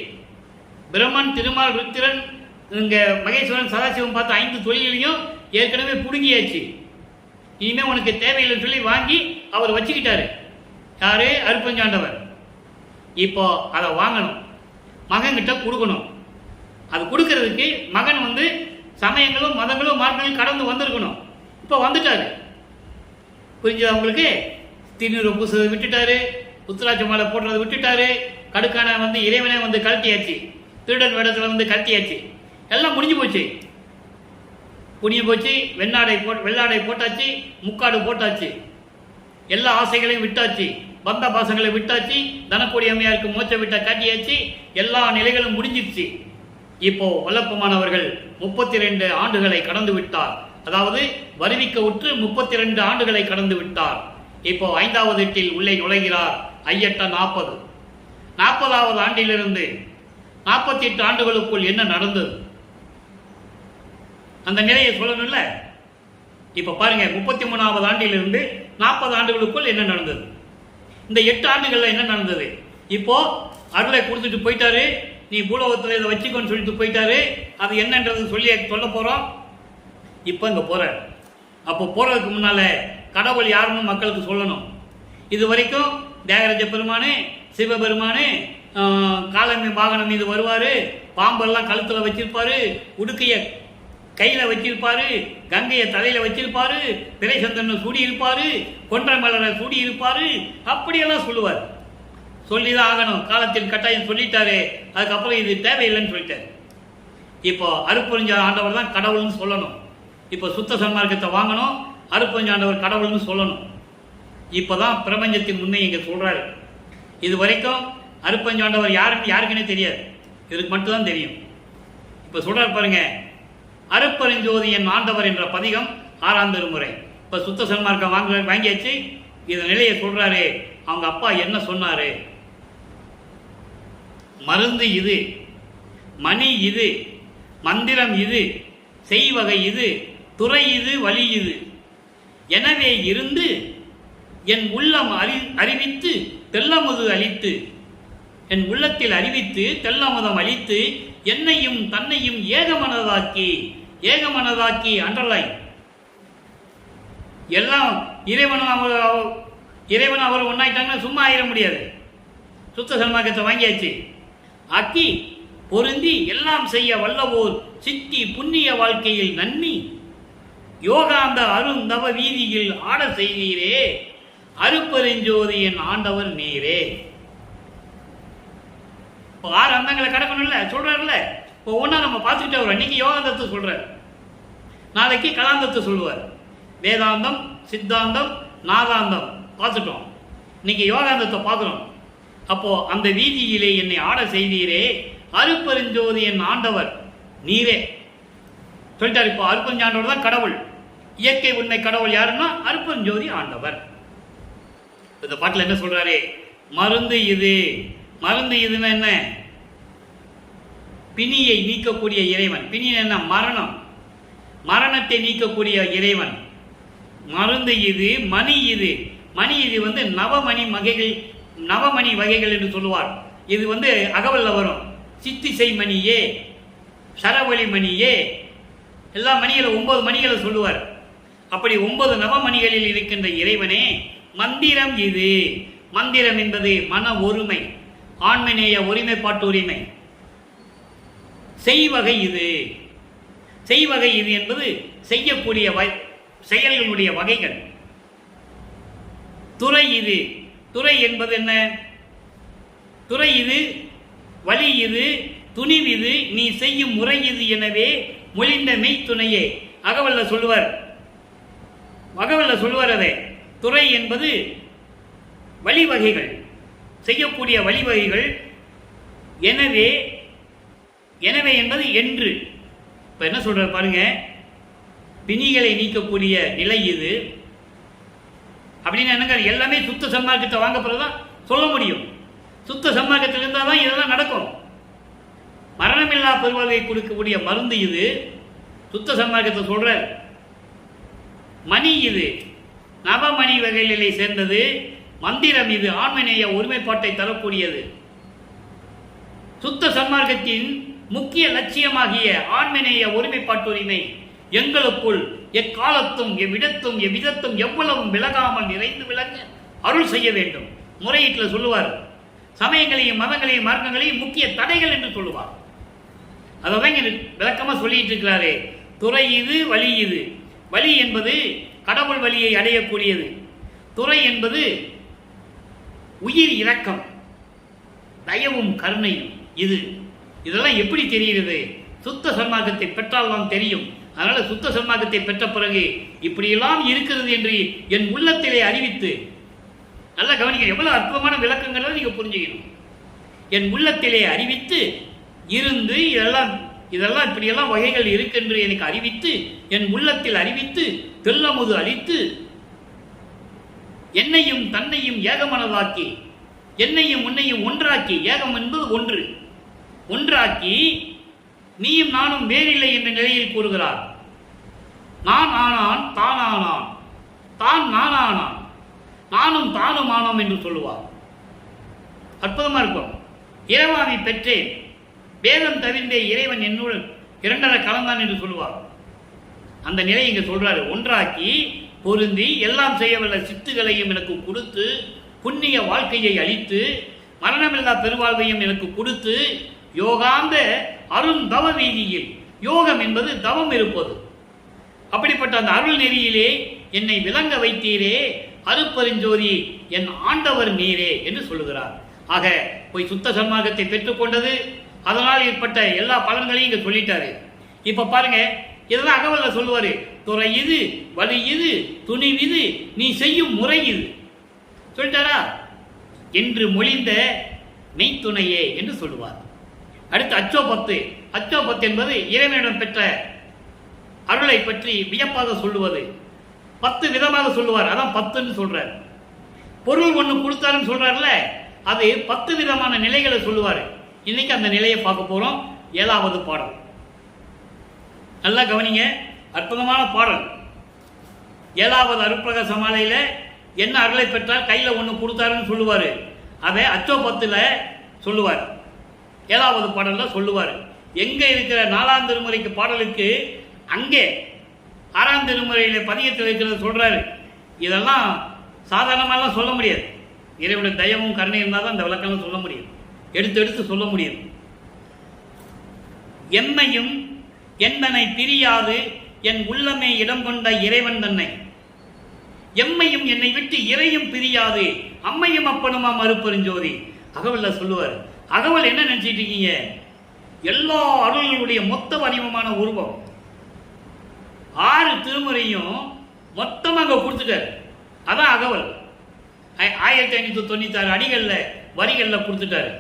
பிரம்மன், திருமால், ருத்திரன், இங்க மகேஸ்வரன், சதாசிவம் பார்த்த 5 தொழிலையும் ஏற்கனவே புடுங்கியாச்சு. இனிமே உனக்கு தேவையில்லைன்னு சொல்லி வாங்கி அவர் வச்சுக்கிட்டாரு. யாரு? அருப்பஞ்சாண்டவர். இப்போ அதை வாங்கணும், மகன்கிட்ட கொடுக்கணும். அது கொடுக்கறதுக்கு மகன் சமயங்களும் மதங்களும் மார்க்கங்களும் கடந்து வந்திருக்கணும். இப்போ வந்துட்டாரு. புரிஞ்சது உங்களுக்கு? திருநீரை பூசுறதை விட்டுட்டாரு, உத்திராட்ச மாலை போடுறதை விட்டுட்டாரு, கடுக்கான இறைவனே கழட்டியாச்சு, திருடன் வேடத்தில் கழட்டியாச்சு. எல்லாம் முடிஞ்சு போச்சு. புனிஞ்சு போச்சு. வெள்ளாடை போட்டாச்சு, முக்காடு போட்டாச்சு, எல்லா ஆசைகளையும் விட்டாச்சு, பந்த பாசங்களை விட்டாச்சு, தனக்கோடி அம்மையாருக்கு மோச்ச விட்ட காட்டியாச்சு. எல்லா நிலைகளும் முடிஞ்சிருச்சு. இப்போ வல்லப்பமானவர்கள் 32 ஆண்டுகளை கடந்து விட்டார். அதாவது வருவிக்க உற்று 32 ஆண்டுகளை கடந்து விட்டார். இப்போ 5வது எட்டில் உள்ளே நுழைகிறார். ஐயட்ட 40. 40வது ஆண்டிலிருந்து 48 ஆண்டுகளுக்குள் என்ன நடந்தது அந்த நிலையை சொல்லணும்ல. இப்ப பாருங்க, 33வது ஆண்டிலிருந்து 40 ஆண்டுகளுக்குள் என்ன நடந்தது, இந்த 8 ஆண்டுகள்ல என்ன நடந்தது. இப்போ அருளை கொடுத்துட்டு போயிட்டாரு. நீ பூலோகத்தில் இதை வச்சுக்கோன்னு சொல்லிட்டு போயிட்டாரு. அது என்னன்றது சொல்ல போறோம். இப்போ இங்க போற. அப்போ போறதுக்கு முன்னால கடவுள் யாருன்னு மக்களுக்கு சொல்லணும். இது வரைக்கும் தியாகராஜ பெருமானு, சிவபெருமானு காலமே வாகனம் மீது வருவாரு, பாம்பெல்லாம் கழுத்துல வச்சிருப்பாரு, உடுக்கைய கையில வச்சிருப்பாரு, கங்கையை தலையில வச்சிருப்பாரு, பிறைசந்தனை சூடி இருப்பாரு, கொன்றை மலரை சூடி இருப்பாரு, அப்படியெல்லாம் சொல்லுவார். சொல்லிதான் ஆகணும். காலத்தின் கட்டாயம் சொல்லிட்டாரு. அதுக்கப்புறம் இது தேவையில்லைன்னு சொல்லிட்டாரு. இப்போ அருப்பொருஞ்ச ஆண்டவர் தான் கடவுள்னு சொல்லணும். இப்போ சுத்த சன்மார்க்கத்தை வாங்கணும், அருப்பொருஞ்ச ஆண்டவர் கடவுள்னு சொல்லணும். இப்போதான் பிரபஞ்சத்தின் உண்மை இங்க சொல்றாரு. இது வரைக்கும் அருப்பொருஞ்ச ஆண்டவர் யாருக்குன்னே தெரியாது, இதுக்கு மட்டும்தான் தெரியும். இப்போ சொல்றாரு பாருங்க, அருப்பெருஞ்சோதியின் ஆண்டவர் என்ற பதிகம் 6ஆம் திருமுறை. இப்போ சுத்த சன்மார்க்கம் வாங்கியாச்சு. இந்த நிலையை சொல்றாரு. அவங்க அப்பா என்ன சொன்னாரு? மருந்து இது, மணி இது, மந்திரம் இது, செய்வகை இது, துறை இது, வழி இது. எனவே இருந்து என் உள்ளம் அறிவித்து தெல்லமுது அளித்து, என் உள்ளத்தில் அறிவித்து தெல்லமுதம் அளித்து என்னையும் தன்னையும் ஏகமனதாக்கி அண்டர்லைன். எல்லாம் இறைவனும் அவர் ஒன்னாயிட்டாங்கன்னா சும்மா ஆயிட முடியாது. சுத்த சன்மார்க்கத்தை வாங்கியாச்சு. ஆக்கி பொருந்தி எல்லாம் செய்ய வல்லவோர் சித்தி புண்ணிய வாழ்க்கையில் நன்னி யோகாந்த அருந்தவ வீதியில் ஆட செய்தீரே, அருப்பெருஞ்சோதியின் ஆண்டவர் நீரே. இப்போ 6 அந்தங்களை கடக்கணும்ல சொல்றாருல்ல. இப்போ ஒன்னா நம்ம பார்த்துக்கிட்டே வரோம். இன்னைக்கு யோகாந்தத்தை சொல்றார், நாளைக்கு கலாந்தத்தை சொல்லுவார். வேதாந்தம், சித்தாந்தம், நாதாந்தம் பார்த்துட்டோம். இன்னைக்கு யோகாந்தத்தை பார்க்கிறோம். அப்போ அந்த வீதியிலே என்னை ஆட செய்தீரே, அருப்பெருஞ்சோதி என் ஆண்டவர் நீரே சொல்லிட்டார். இப்போ அருப்பெருஞ்ச ஆண்டவர் தான் கடவுள். இயற்கை உண்மை கடவுள் யாருன்னா அருப்பெருஞ்சோதி ஆண்டவர். இந்த பாட்டில் என்ன சொல்றாரு? மருந்து இது. மருந்து இதுன்னா என்ன? பிணியை நீக்கக்கூடிய இறைவன். பிணி என்ன? மரணம். மரணத்தை நீக்கக்கூடிய இறைவன். மருந்து இது, மணி இது. மணி இது நவமணி வகைகள் என்று சொல்லுவார். இது அகவல்ல வரும். சித்திசை மணியே, சரவழி மணியே, எல்லா மணிகளை 9 மணிகளை சொல்லுவார். அப்படி 9 நவமணிகளில் இருக்கின்ற இறைவனே மந்திரம் இது. மந்திரம் என்பது மன ஒருமை, ஆண்மநேய ஒருமைப்பாட்டு உரிமை. செய்வகை இது. செய்வகை இது என்பது செய்யக்கூடிய செயல்களுடைய வகைகள். துறை இது. துறை என்பது என்ன? துறை இது, வழி இது, துணிவிது, நீ செய்யும் முறை இது, எனவே மொழிந்த மெய்த்துணையே. அகவல்ல சொல்லுவார். அதை துறை என்பது வழிவகைகள், செய்யக்கூடிய வழிவகைகள். எனவே எனவே என்பது என்று. இப்ப என்ன சொல்ற பாருங்க, பிணிகளை நீக்கக்கூடிய நிலை இது அப்படின்னு என்னங்க, எல்லாமே சுத்த சன்மார்க்கத்தை வாங்க பிறகுதான் சொல்ல முடியும். சுத்த சன்மார்க்கத்தில் இருந்தால் தான் இதெல்லாம் நடக்கும். மரணமில்லா பெருவாழ்வை கொடுக்கக்கூடிய மருந்து இது. சுத்த சன்மார்க்கத்தை சொல்ற மணி இது, நவமணி வகைகளை சேர்ந்தது. மந்திரம் இது, ஆண்மநேய ஒருமைப்பாட்டை தரக்கூடியது. சுத்த சன்மார்க்கத்தின் முக்கிய லட்சியமாகிய ஆண்மநேய ஒருமைப்பாட்டுரிமை எங்களுக்குள் எக்காலத்தும் எவ்விடத்தும் எவ்விதத்தும் எவ்வளவும் விலகாமல் நிறைந்து விளங்க அருள் செய்ய வேண்டும். முறையீட்டில் சொல்லுவார். சமயங்களையும் மதங்களையும் மார்க்கங்களையும் முக்கிய தடைகள் என்று சொல்லுவார். அதான் விளக்கமாக சொல்லிட்டு இருக்கிறாரே. துறை இது, வழி இது. வழி என்பது கடவுள் வழியை அடையக்கூடியது. துறை என்பது உயிர் இரக்கம், தயவும் கருணையும். இதெல்லாம் எப்படி தெரிகிறது? சுத்த சன்மார்க்கத்தை பெற்றால் தான் தெரியும். அதனால சுத்த சன்மார்க்கத்தை பெற்ற பிறகு இப்படியெல்லாம் இருக்கிறது என்று என் உள்ளத்திலே அறிவித்து, நல்லா கவனிக்க, எவ்வளவு அற்புதமான விளக்கங்களை நீங்க புரிஞ்சுக்கணும். என் உள்ளத்திலே அறிவித்து இருந்து இதெல்லாம் இப்படியெல்லாம் வகைகள் இருக்கென்று எனக்கு அறிவித்து, என் உள்ளத்தில் அறிவித்து தெல்லமுது அளித்து, என்னையும் தன்னையும் ஏகமனதாக்கி, என்னையும் உன்னையும் ஒன்றாக்கி, ஏகம் என்பது ஒன்று, ஒன்றாக்கி நீயும் நானும் வேறில்லை என்ற நிலையில் கூறுகிறார். நான் ஆனான், தான் ஆனான், தான் நான் ஆனான், நானும் தானும் ஆனோம் என்று சொல்லுவார். அற்புதமா இருக்கும். இறைவாவை பெற்றேன், வேதம் தவிர்ந்தே இறைவன் என்னுள் இரண்டரை கலந்தான் என்று சொல்லுவார். அந்த நிலை இங்க சொல்றாரு. ஒன்றாக்கி பொருந்தி எல்லாம் செய்யவல்ல சித்துகளையும் எனக்கு கொடுத்து, புண்ணிய வாழ்க்கையை அளித்து, மரணமில்லா பெருவாழ்வையும் எனக்கு கொடுத்து, யோகாந்த அருண் தவ வீதியில், யோகம் என்பது தவம் இருப்பது, அப்படிப்பட்ட அந்த அருள் நெறியிலே என்னை விளங்க வைத்தீரே, அருப்பெருஞ்சோதி என் ஆண்டவர் நீரே என்று சொல்லுகிறார். ஆக போய் சுத்த சன்மார்க்கத்தை பெற்றுக்கொண்டது, அதனால் ஏற்பட்ட எல்லா பலன்களையும் இங்க சொல்லிட்டாரு. இப்ப பாருங்க, இதெல்லாம் அகவல்ல சொல்லுவாரு. துறை இது, வழி இது, துணிவிது, நீ செய்யும் முறை இது சொல்லிட்டாரா என்று மொழிந்த மெய்த்துணையே என்று சொல்லுவார். அடுத்து அச்சோபத்து. அச்சோபத்து என்பது இறைவனிடம் பெற்ற அருளை பற்றி வியப்பாக சொல்லுவது. 10 விதமாக சொல்லுவார். அதான் 10ன்னு சொல்றார். பொருள் ஒன்று கொடுத்தாருன்னு சொல்றாருல, அது 10 விதமான நிலைகளை சொல்லுவார். இன்னைக்கு அந்த நிலையை பார்க்க போறோம். 7வது பாடல். நல்லா கவனிங்க, அற்புதமான பாடல். 7வது அருட்பிரகாச மாலையில என்ன அருளை பெற்றார், கையில ஒன்று கொடுத்தாருன்னு சொல்லுவாரு. அதை அச்சோபத்துல சொல்லுவார். 7வது பாடல்ல சொல்லுவார். எங்க இருக்கிற 4ஆம் திருமுறைக்கு பாடலுக்கு அங்கே 6ஆம் திருமுறையில பதியத்தில் இருக்கிறத சொல்றாரு. இதெல்லாம் சாதாரணமாலாம் சொல்ல முடியாது. இறைவனுடைய தயவும் கருணை இருந்தால் தான் இந்த விளக்கெல்லாம் சொல்ல முடியும், எடுத்து சொல்ல முடியும். எம்மையும் என்பனை பிரியாது என் உள்ளமே இடம் கொண்ட இறைவன் தன்னை, எம்மையும் என்னை விட்டு இறையும் பிரியாது, அம்மையும் அப்பனுமாம் அருப்பெருஞ்சோதி. அகவல்ல சொல்லுவார். அகவல் என்ன நினைச்சிட்டு இருக்கீங்க? எல்லா அருள்களுடைய மொத்த வடிவமான உருவம் 6 திருமுறையும் மொத்தமாக கொடுத்துட்டார். அதான் அகவல். 1596 அடிகள்ல வரிகள்ல கொடுத்துட்டாரு.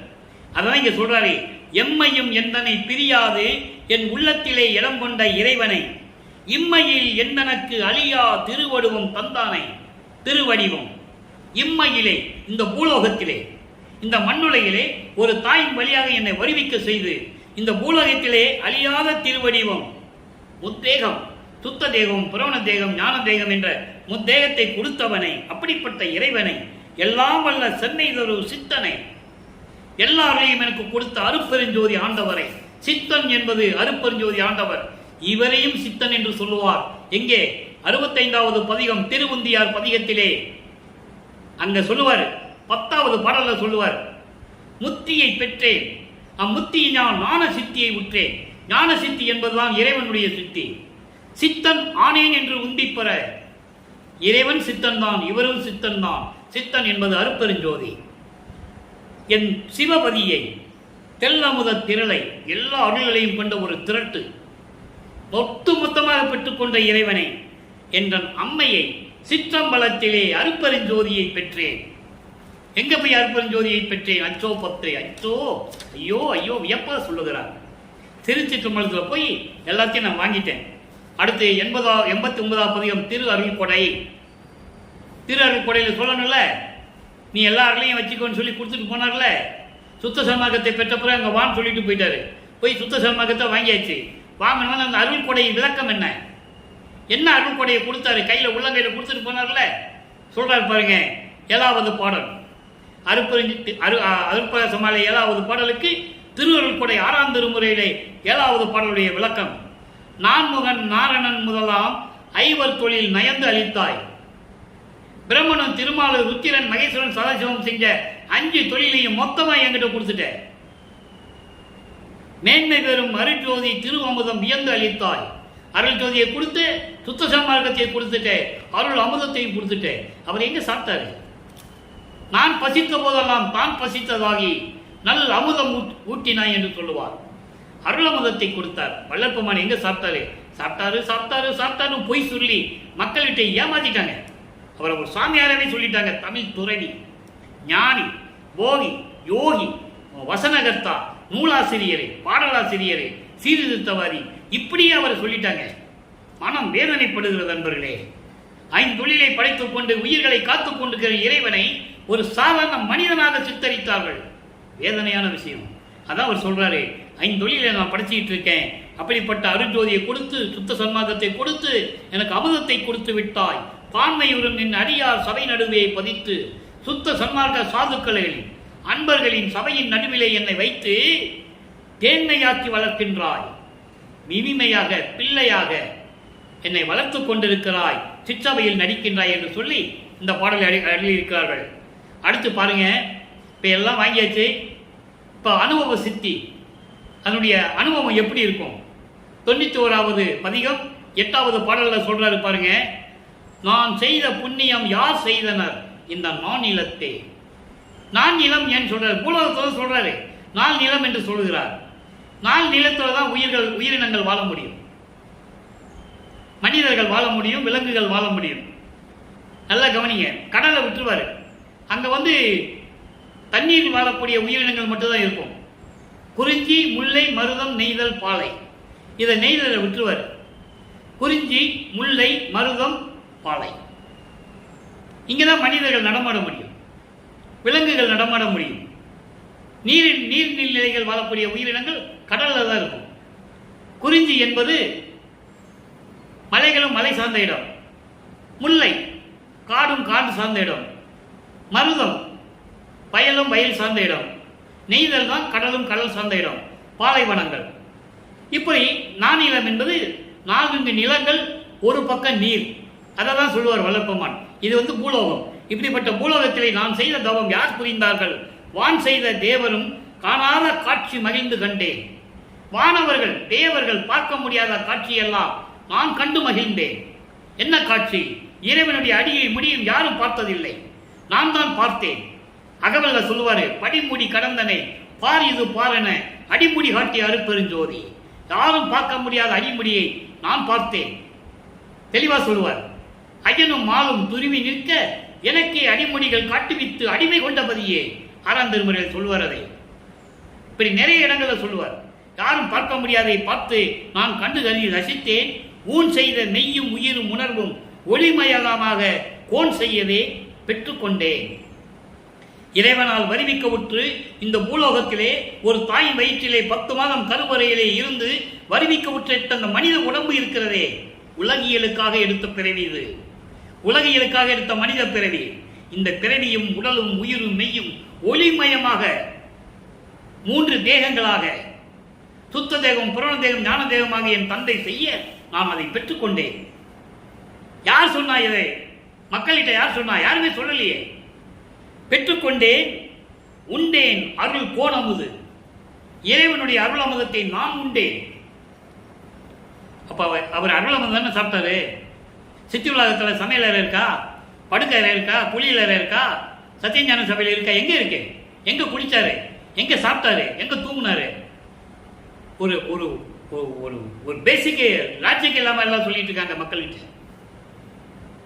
அதான் இங்க சொல்றாரு. எம்மையும் எந்தனை பிரியாது என் உள்ளத்திலே இடம் கொண்ட இறைவனை, இம்மையில் எந்தனக்கு அழியா திருவடிவம் தந்தானை. திருவடிவம் இம்மையிலே, இந்த பூலோகத்திலே, இந்த மண்ணுலகிலே ஒரு தாயின் வழியாக என்னை வருவிக்க செய்து, இந்த பூலோகத்திலே அழியாத திருவடிவம், முத்தேகம், சுத்த தேகம், புரவண தேகம், ஞான தேகம் என்ற முத்தேகத்தை கொடுத்தவனை, அப்படிப்பட்ட இறைவனை, எல்லாம் வல்ல சென்னை ஒரு சித்தனை, எல்லாரையும் எனக்கு கொடுத்த அருப்பெருஞ்சோதி ஆண்டவரை. சித்தன் என்பது அருப்பெருஞ்சோதி ஆண்டவர். இவரையும் சித்தன் என்று சொல்லுவார். எங்கே? 65வது பதிகம் திருவுந்தியார் பதிகத்திலே அங்க சொல்லுவார். 10வது பாடல்ல சொல்லுவார். முத்தியை பெற்றேன், அம்முத்தியை நான் ஞான சித்தியை உற்றேன். ஞான சித்தி என்பதுதான் இறைவனுடைய சித்தி. சித்தன் ஆனேன் என்று உந்திப்பெற இறைவன் சித்தன் தான், இவரும் சித்தன் தான். சித்தன் என்பது அருட்பெருஞ்சோதி. என் சிவபதியை, தெல்லமுத திரளை, எல்லா அருள்களையும் கொண்ட ஒரு திரட்டு, ஒட்டு மொத்தமாக பெற்றுக்கொண்ட இறைவனை என்றன் அம்மையை சிற்றம்பலத்திலே அருட்பெருஞ்சோதியை பெற்றேன். எங்க போய் அருட்பெருஞ்சோதியை பெற்றேன்? அச்சோ பத்து, அச்சோ, ஐயோ ஐயோ வியப்பா சொல்லுகிறார். திருச்சிற்றம்பலத்தில் போய் எல்லாத்தையும் நான் வாங்கிட்டேன். அடுத்து 89 பதிகம் திரு அருள்கொடை. திரு அருள்கொடையில் சொல்லணும்ல, நீ எல்லா அருளையும் வச்சுக்கோன்னு சொல்லி கொடுத்துட்டு போனார்ல. சுத்த சன்மார்க்கத்தை பெற்ற பிறகு அங்கே வான்னு சொல்லிட்டு போயிட்டாரு. போய் சுத்த சன்மார்க்கத்தை வாங்கியாச்சு. வாங்கினவன் அந்த அருள்கொடை விளக்கம் என்ன? என்ன அருள்கொடையை கொடுத்தாரு? கையில் உள்ளங்கையில் கொடுத்துட்டு போனார்ல. சொல்றாரு பாருங்க, 7வது பாடல் அருட்பரசமாலை 7வது பாடலுக்கு திருவருள்கொடை 6ஆம் திருமுறையிலே 7வது பாடலுடைய விளக்கம். நான்முகன் நாரணன் முதலாம் 5 தொழில் நயந்து அளித்தாய். பிரம்மனும் திருமாலு ருத்திரன் மகேஸ்வரன் சதாசிவம் செஞ்ச 5 தொழிலையும் மொத்தமா என்கிட்ட கொடுத்துட்ட. மேன்மை பெறும் அருட்ஜோதி திரு அமுதம் வியந்து அளித்தாய். அருள் ஜோதியை கொடுத்து சுத்த சன்மார்க்கத்தை கொடுத்துட்டே, அருள் அமுதத்தையும் கொடுத்துட்டே. அவர் எங்க சாப்பிட்டாரு? நான் பசித்த போதெல்லாம் தான் பசித்ததாகி நல் அமுதம் ஊட்டினாய் என்று சொல்லுவார். அருள் அமுதத்தை கொடுத்தார். வள்ளற்பெருமான் எங்க சாப்பிட்டாரு? சாப்பிட்டாரு சாப்பிட்டாரு சாப்பிட்டாரு பொய் சொல்லி மக்கள்கிட்ட ஏமாத்திட்டாங்க. அவரை ஒரு சாமியாரவே சொல்லிட்டாங்க. தமிழ் துறவி, ஞானி, போகி, யோகி, வசனகர்த்தா, நூலாசிரியரே, பாடலாசிரியரே, சீர்திருத்தவாதி, இப்படியே அவரை சொல்லிட்டாங்க. மனம் வேதனைப்படுகிறது நண்பர்களே. 5 தொழிலை படைத்துக் கொண்டு உயிர்களை காத்துக் கொண்டிருக்கிற இறைவனை ஒரு சாதாரண மனிதனாக சித்தரித்தார்கள். வேதனையான விஷயம். அதான் அவர் சொல்றாரு, 5 தொழிலை நான் படைச்சிட்டு இருக்கேன். அப்படிப்பட்ட அருட்ஜோதியை கொடுத்து சுத்த சன்மார்க்கத்தை கொடுத்து எனக்கு அமுதத்தை கொடுத்து விட்டாய். பான்மையுடன் நின் அடியார் சபை நடுவே பதித்து சுத்த சன்மார்க்க சாதுக்களில் அன்பர்களின் சபையின் நடுவிலே என்னை வைத்து தேன்மையாக்கி வளர்க்கின்றாய். மினிமையாக பிள்ளையாக என்னை வளர்த்து கொண்டிருக்கிறாய். சிற்றபையில் நடிக்கின்றாய் என்று சொல்லி இந்த பாடலை எழுதியிருக்கிறார்கள். அடுத்து பாருங்க, இப்போ எல்லாம் வாங்கியாச்சு. இப்போ அனுபவ சித்தி, அதனுடைய அனுபவம் எப்படி இருக்கும்? 91வது பதிகம் 8வது பாடலில் சொல்றாரு பாருங்க. நான் செய்த புண்ணியம் யார் செய்தனர் இந்த நானிலத்தே. நான் நிலம் ஏன் சொல்றாரு? பூலோகத்தில் சொல்றாரு, நான் நிலம் என்று சொல்கிறார். நான் நிலத்தில் தான் உயிரினங்கள் வாழ முடியும், மனிதர்கள் வாழ முடியும், விலங்குகள் வாழ முடியும். நல்லா கவனிங்க. கடலை விட்டுருவாரு, அங்க தண்ணீர் வாழக்கூடிய உயிரினங்கள் மட்டும்தான் இருக்கும். குறிஞ்சி, முல்லை, மருதம், நெய்தல், பாலை, இதை நெய்தலை விட்டுருவார். குறிஞ்சி, முல்லை, மருதம், பாலை, இங்கதான் மனிதர்கள் நடமாட முடியும், விலங்குகள் நடமாட முடியும். நீர்நிலைகள் வாழக்கூடிய உயிரினங்கள் கடல்ல தான் இருக்கும். குறிஞ்சி என்பது மலைகளும் மலை சார்ந்த இடம், முல்லை காடும் காடு சார்ந்த இடம், மருதம் வயலும் வயல் சார்ந்த இடம், நெய்தல் தான் கடலும் கடல் சார்ந்த இடம், பாலைவனங்கள். இப்படி நானிலம் என்பது 4 நிலங்கள், ஒரு பக்கம் நீர். அதை தான் சொல்லுவார் வள்ளற்பெருமான். இது பூலோகம். இப்படிப்பட்ட பூலோகத்திலே நான் செய்த தவம் யார் புரிந்தார்கள்? வான் செய்த தேவரும் காணாத காட்சி மகிழ்ந்து கண்டேன். வானவர்கள் தேவர்கள் பார்க்க முடியாத காட்சியெல்லாம் நான் கண்டு மகிழ்ந்தேன். என்ன காட்சி? இறைவனுடைய அடியை முடியும் யாரும் பார்த்ததில்லை, நான் தான் பார்த்தேன். அகவல்ல சொல்லுவாரு, படிமுடி கடந்தனை பார் இது பாரென அடிமுடி காட்டிய அருட்பெருஞ்சோதி. யாரும் பார்க்க முடியாத அடிமுடியை நான் பார்த்தேன். தெளிவா சொல்லுவார். ஐயனும் மாலும் துருவி நிற்க எனக்கே அடிமுடிகள் காட்டுவித்து அடிமை கொண்டபதியே. 6ஆம் திருமுறையில் சொல்லுவார். அதை இப்படி நிறைய இடங்களில் சொல்லுவார். யாரும் பார்க்க முடியாதை பார்த்து நான் கண்டு கருதி ரசித்தேன். ஊன் செய்த மெய்யும் உயிரும் உணர்வும் ஒளிமயமாக கோன் செய்யவே பெற்றுக்கொண்டேன். இறைவனால் வருவிக்க உற்று இந்த பூலோகத்திலே ஒரு தாயின் வயிற்றிலே 10 மாதம் கருவறையிலே இருந்து வருவிக்க உற்ற அந்த மனித உடம்பு இருக்கிறதே, உலகியலுக்காக எடுத்த பிறவி. இது உலகியலுக்காக எடுத்த மனித பிறவி. இந்த பிறவியும் உடலும் உயிரும் மெய்யும் ஒளிமயமாக 3 தேகங்களாக, சுத்த தேகம், புரண தேகம், ஞான தேகமாக என் தந்தை செய்ய நான் அதை பெற்றுக்கொண்டேன். யார் சொன்னா இதை? மக்கள்கிட்ட யார் சொன்னா? யாருமே சொல்லலையே. பெற்றுக்கொண்டேன், உண்டேன் அருள் கோணமுது. இறைவனுடைய அருள் அமுதத்தை நான் உண்டேன். அப்போ அவர் அருளமன் தானே சாப்பிட்டாரு. சித்தி உலகத்தில் சமையல் அறை இருக்கா, படுக்கை அறை இருக்கா, குளியல் அறை இருக்கா, சத்தியஞான சபையில் இருக்கா? எங்கே இருக்கு? எங்கே குளிச்சாரு, எங்கே சாப்பிட்டாரு, எங்கே தூங்கினாரு? ஒரு ஒரு ஒரு ஒரு பேசிக்கு லாஜிக் இல்லாமல் எல்லாம் சொல்லிட்டு இருக்காங்க மக்கள்கிட்ட.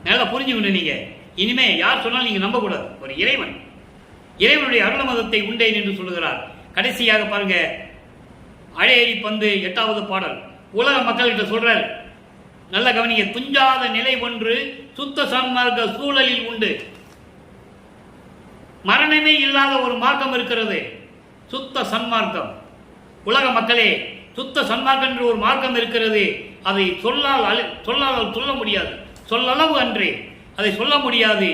நல்லா புரிஞ்சுக்கணும். நீங்கள் இனிமே யார் சொன்னாலும் நீங்கள் நம்பக்கூடாது. ஒரு இறைவன், இறைவனுடைய அருள மதத்தை உண்டேன் என்று சொல்லுகிறார். கடைசியாக பாருங்க, அழையடி பந்து 8வது பாடல் உலக மக்கள்கிட்ட சொல்றார். நல்ல கவனிங்க. துஞ்சாத நிலை ஒன்று சுத்த சன்மார்க்க சூழலில் உண்டு. மரணமே இல்லாத ஒரு மார்க்கம் இருக்கிறது, சுத்த சன்மார்க்கம். உலக மக்களே, சுத்த சன்மார்க்கம் என்று ஒரு மார்க்கம் இருக்கிறது. அதை சொல்லால் சொல்ல முடியாது, சொல்லளவு அன்றே அதை சொல்ல முடியாது.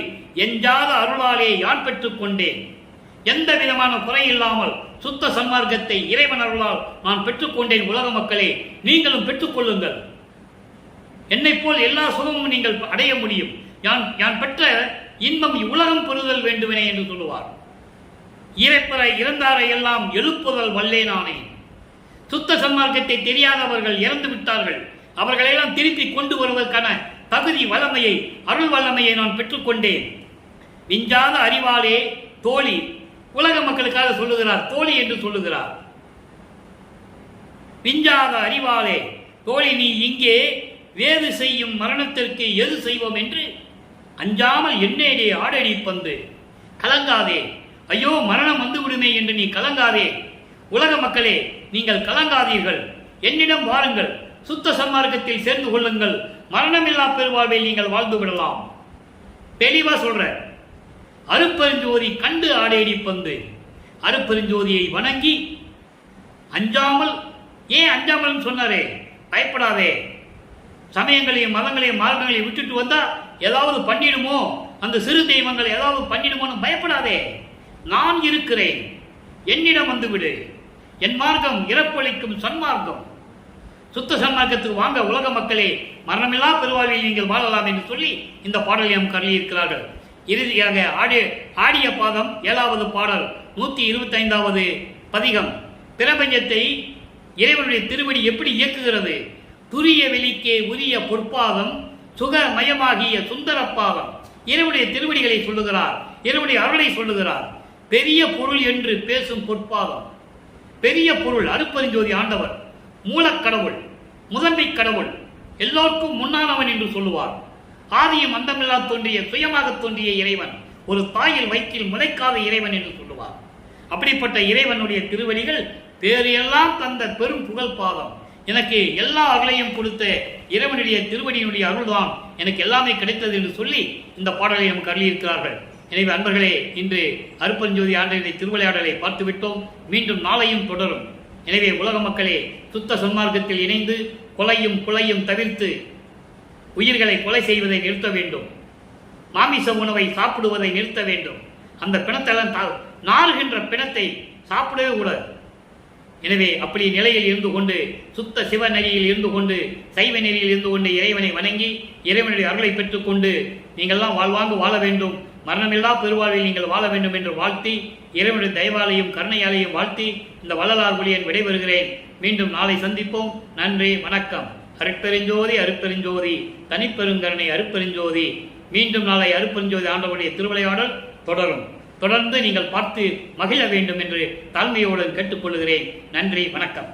எஞ்சாத அருளாலே யான் பெற்றுக் கொண்டேன். எந்த விதமான குறை இல்லாமல் சுத்த சன்மார்க்கத்தை இறைவன் அருளால் நான் பெற்றுக்கொண்டேன். உலக மக்களே, நீங்களும் பெற்றுக்கொள்ளுங்கள். என்னை போல் எல்லா சுகமும் நீங்கள் அடைய முடியும். யான் பெற்ற இன்பம் உலகம் பெறுதல் வேண்டுமெனே என்று சொல்லுவார். இறைப்பற இறந்தாரை எல்லாம் எழுப்புதல் வல்லேனானே. சுத்த சன்மார்க்கத்தை தெரியாதவர்கள் இறந்து விட்டார்கள். அவர்களெல்லாம் திருப்பி கொண்டு வருவதற்கான தகுதி வல்லமையை, அருள் வல்லமையை நான் பெற்றுக்கொண்டேன். விஞ்சாத அறிவாலே தோழி, உலக மக்களுக்காக சொல்லுகிறார், தோழி என்று சொல்லுகிறார். விஞ்சாத அறிவாலே தோழி, நீ இங்கே வேறு செய்யும் மரணத்திற்கு எது செய்வோம் என்று அஞ்சாமல் என்னேடே ஆடடி பந்து. கலங்காதே, ஐயோ மரணம் வந்து விடுமே என்று நீ கலங்காதே. உலக மக்களே, நீங்கள் கலங்காதீர்கள். என்னிடம் வாருங்கள், சுத்த சன்மார்க்கத்தில் சேர்ந்து கொள்ளுங்கள். மரணமில்லா பெருவாழ்வை நீங்கள் வாழ்ந்து விடலாம். தெளிவா சொல்ற. அருப்பெருஞ்சோதி கண்டு ஆடேடி பந்து. அருப்பெருஞ்சோதியை வணங்கி அஞ்சாமல், ஏன் அஞ்சாமல் சொன்னாரே? பயப்படாதே. சமயங்களையும் மதங்களையும் மார்க்கங்களையும் விட்டுட்டு வந்தா ஏதாவது பண்ணிடுமோ, அந்த சிறு தெய்வங்கள் ஏதாவது பண்ணிடுமோன்னு பயப்படாதே. நான் இருக்கிறேன், என்னிடம் வந்துவிடு. என் மார்க்கம் இறப்பளிக்கும் சன்மார்க்கம். சுத்த சன்மார்க்கத்துக்கு வாங்க உலக மக்களே, மரணமில்லா பெருவாழ்வில் நீங்கள் வாழலாம் என்று சொல்லி இந்த பாடலை நாம் கருதி இருக்கிறார்கள். இறுதியாக ஆடிய பாதம் 7வது பாடல் 125வது பதிகம். பிரபஞ்சத்தை இறைவனுடைய திருவடி எப்படி இயக்குகிறது? துரிய வெளிக்கே உரிய பொற்பாதம், சுகமயமாகிய சுந்தர பாதம். இறைவனுடைய திருவடிகளை சொல்லுகிறார், இறைவனுடைய அருளை சொல்லுகிறார். பெரிய பொருள் என்று பேசும் பொற்பாதம். பெரிய பொருள் அருப்பெருஞ்சோதி ஆண்டவர், மூலக்கடவுள், முதன்மை கடவுள், எல்லோருக்கும் முன்னானவன் என்று சொல்லுவார். ஆதியும் அந்தமில்லா தோன்றிய, சுயமாக தோன்றிய இறைவன், ஒரு தாயில் வயிற்றில் முளைக்காத இறைவன் என்று சொல்லுவார். அப்படிப்பட்ட இறைவனுடைய திருவடிகள் வேறு எல்லாம் தந்த பெரும் புகழ் பாதம். எனக்கு எல்லா அருளையும் கொடுத்த இறைவனுடைய திருவடியினுடைய அருள்தான் எனக்கு எல்லாமே கிடைத்தது என்று சொல்லி இந்த பாடலை நமக்கு அருளியிருக்கிறார்கள். எனவே அன்பர்களே, இன்று அருப்பெருஞ்சோதி ஆண்டவருடைய திருவிளையாடலை பார்த்துவிட்டோம். மீண்டும் நாளையும் தொடரும். எனவே உலக மக்களே, சுத்த சன்மார்க்கத்தில் இணைந்து கொலையும் குலையும் தவிர்த்து உயிர்களை கொலை செய்வதை நிறுத்த வேண்டும். மாமிச உணவை சாப்பிடுவதை நிறுத்த வேண்டும். அந்த பிணத்தெல்லாம் நாறுகின்ற பிணத்தை சாப்பிடவே கூடாது. எனவே அப்படி நிலையில் இருந்து கொண்டு, சுத்த சிவ நெறியில் இருந்து கொண்டு, சைவ நெறியில் இருந்து கொண்டு இறைவனை வணங்கி இறைவனுடைய அருளை பெற்றுக்கொண்டு நீங்கள்லாம் வாழ்வாங்கு வாழ வேண்டும். மரணமில்லா பெருவாழ்வில் நீங்கள் வாழ வேண்டும் என்று வாழ்த்தி, இறைவனுடைய தயவாலையும் கருணையாலையும் வாழ்த்தி இந்த வள்ளலார் ஒளியன் விடைபெறுகிறேன். மீண்டும் நாளை சந்திப்போம். நன்றி, வணக்கம். அருட்பெருஞ்சோதி அருட்பெருஞ்சோதி, தனிப்பெருங்கருணை அருட்பெருஞ்சோதி. மீண்டும் நாளை அருட்பெருஞ்சோதி ஆண்டவருடைய திருவிளையாடல் தொடரும். தொடர்ந்து நீங்கள் பார்த்து மகிழ வேண்டும் என்று தாழ்மையோடு கேட்டுக்கொள்கிறேன். நன்றி, வணக்கம்.